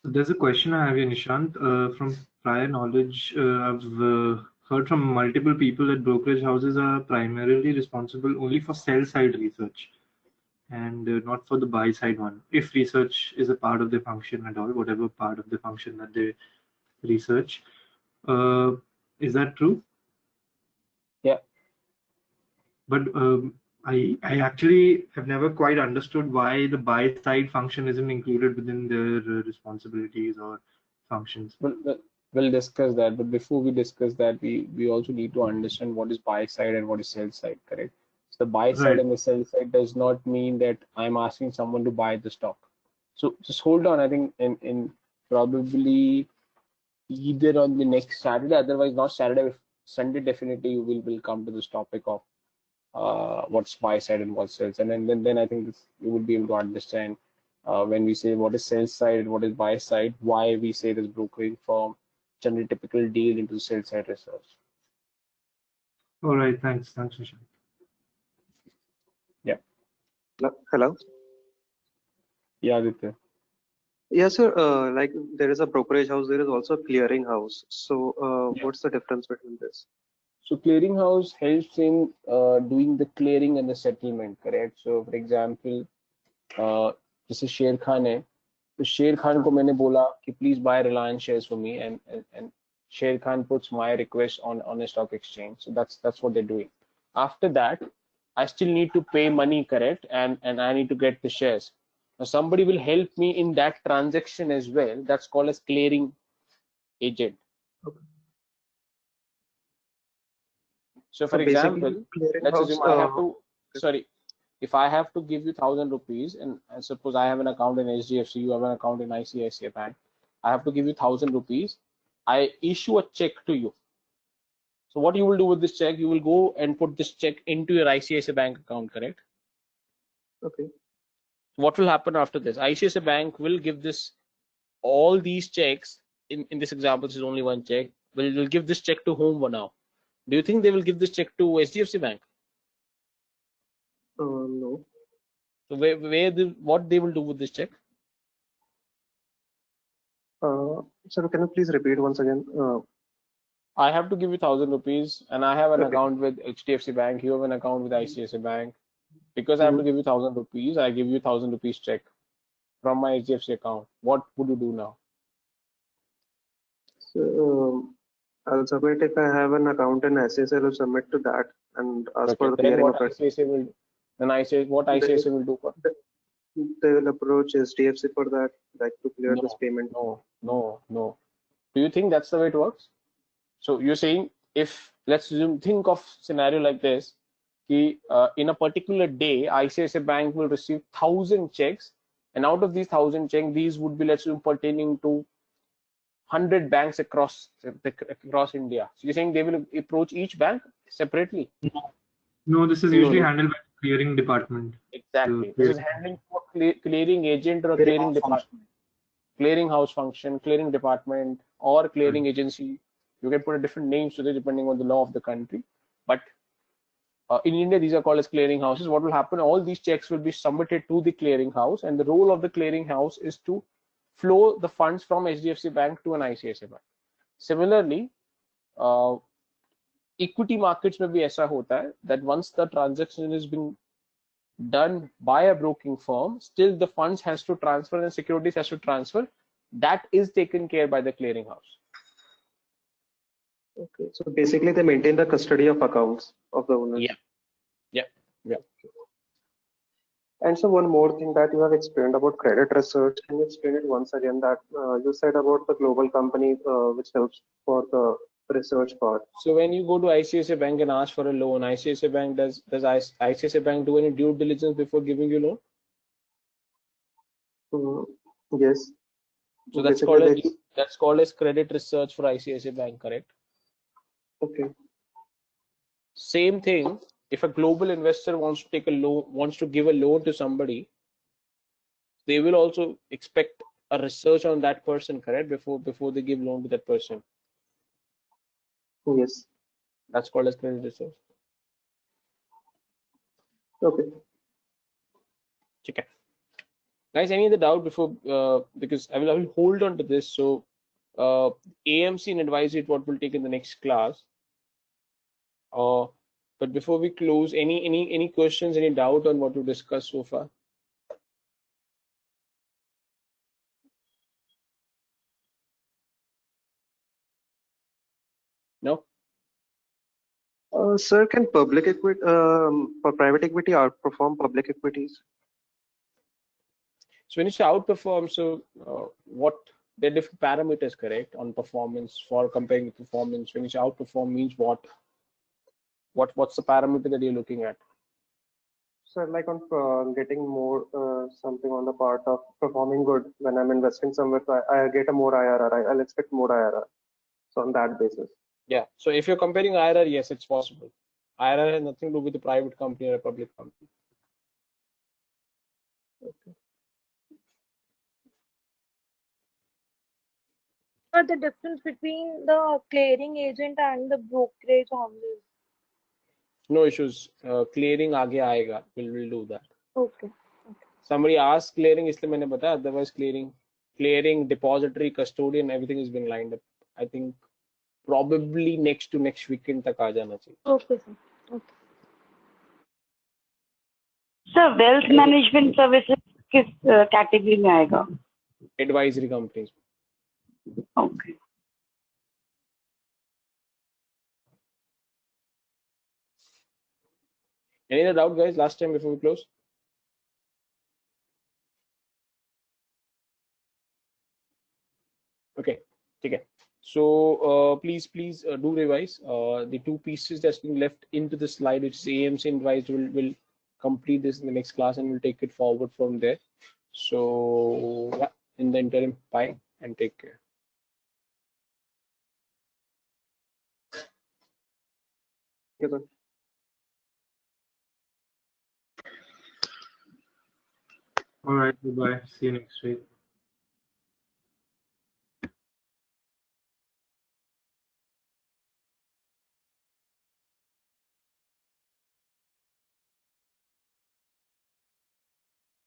There's a question I have here, Nishant. From prior knowledge, I've heard from multiple people that brokerage houses are primarily responsible only for sell side research and not for the buy side one. If research is a part of the function at all, whatever part of the function that they research. Is that true? Yeah. But I actually have never quite understood why the buy side function isn't included within their responsibilities or functions. We'll discuss that. But before we discuss that, we also need to understand what is buy side and what is sell side, correct? So the buy side Right. and the sell side does not mean that I'm asking someone to buy the stock. So just hold on. I think in probably either on the next Saturday, otherwise not Saturday, Sunday definitely you will come to this topic of what's buy side and what's sell side, and then I think you will be able to understand when we say what is sell side and what is buy side, why we say this brokering firm generally typical deal into sell side research. All right. Thanks, Nishant. Yeah. Hello. Yeah, Aditya. Yes, sir. Like there is a brokerage house, there is also a clearing house. So, what's the difference between this? So clearinghouse helps in doing the clearing and the settlement, correct? So for example, जैसे शेर खान है, तो शेर खान को मैंने बोला कि please buy Reliance shares for me, and Sher Khan puts my request on a stock exchange. So that's what they're doing. After that, I still need to pay money, correct? And I need to get the shares. Now somebody will help me in that transaction as well. That's called as clearing agent. So for example, let's assume I have to, sorry, if I have to give you 1,000 rupees, and suppose I have an account in HDFC, you have an account in ICICI Bank, I have to give you 1,000 rupees. I issue a check to you. So what you will do with this check, you will go and put this check into your ICICI Bank account, correct? Okay. What will happen after this? ICICI Bank will give this, all these checks, in this example, this is only one check, will give this check to whom now? Do you think they will give this check to HDFC Bank? No. So what they will do with this check? Sir, can you please repeat once again? I have to give you 1,000 rupees, and I have an Okay. account with HDFC Bank. You have an account with ICICI Bank. Because I have to give you 1,000 rupees, I give you 1,000 rupees check from my HDFC account. What would you do now? So, I'll submit if I have an account in ICICI, I'll submit to that and ask for the Then clearing what of it. ICICI will do? Then what ICICI will do for? They will approach HDFC for that, like to clear this payment. No. Do you think that's the way it works? So you're saying, if let's think of scenario like this, in a particular day, ICICI Bank will receive 1,000 checks, and out of these 1,000 checks, these would be, let's assume, pertaining to 100 banks across India. So you're saying they will approach each bank separately? No, this is usually handled by the clearing department. Exactly. This is handling for clearing agent or a clearing department. Clearing house function, clearing department, or clearing agency. You can put a different names to it depending on the law of the country. But in India, these are called as clearing houses. What will happen? All these checks will be submitted to the clearing house, and the role of the clearing house is to flow the funds from HDFC Bank to an ICICI Bank. Similarly, equity markets में भी ऐसा होता है that once the transaction is being done by a broking firm, still the funds has to transfer and securities has to transfer. That is taken care by the clearing house. Okay, so basically they maintain the custody of accounts of the owners. Yeah. And so one more thing that you have explained about credit research, can you explain it once again? That you said about the global company which helps for the research part. So when you go to ICICI Bank and ask for a loan, ICICI Bank does ICICI Bank do any due diligence before giving you loan? Yes. So that's Basically, called as credit research for ICICI Bank, correct? okay. Same thing. If a global investor wants to take a loan, wants to give a loan to somebody, they will also expect a research on that person, correct? Before they give loan to that person. Yes. That's called as credit research. Okay. Okay. Guys, any other doubt before? Because I will hold on to this. So, AMC and advisory what we'll take in the next class. But before we close, any questions, any doubt on what we discussed so far? No. Sir, can public equity for private equity outperform public equities? So when you say outperform, so what there are different parameters, correct, on performance for comparing performance. When you say outperform means what? What's the parameter that you're looking at? Sir, like on getting more something on the part of performing good when I'm investing somewhere, so I get a more IRR. I'll expect more IRR. So on that basis. Yeah. So if you're comparing IRR, yes, it's possible. IRR has nothing to do with the private company or a public company. Okay. What the difference between the clearing agent and the brokerage houses? No issues. Clearing आगे आएगा. We'll do that. Okay. Somebody asked clearing, इसलिए मैंने बताया. Otherwise, clearing, depository, custodian, everything has been lined up. I think probably next weekend तक आ जाना चाहिए. Okay, sir. Okay. Sir wealth management services किस category में आएगा? Advisory companies. Okay. Any other doubt, guys? Last time before we close. Okay. Okay. So please do revise the two pieces that's been left into the slide, which is AMC and advice. Will complete this in the next class and we'll take it forward from there. So yeah, in the interim, bye and take care. All right. Goodbye. See you next week.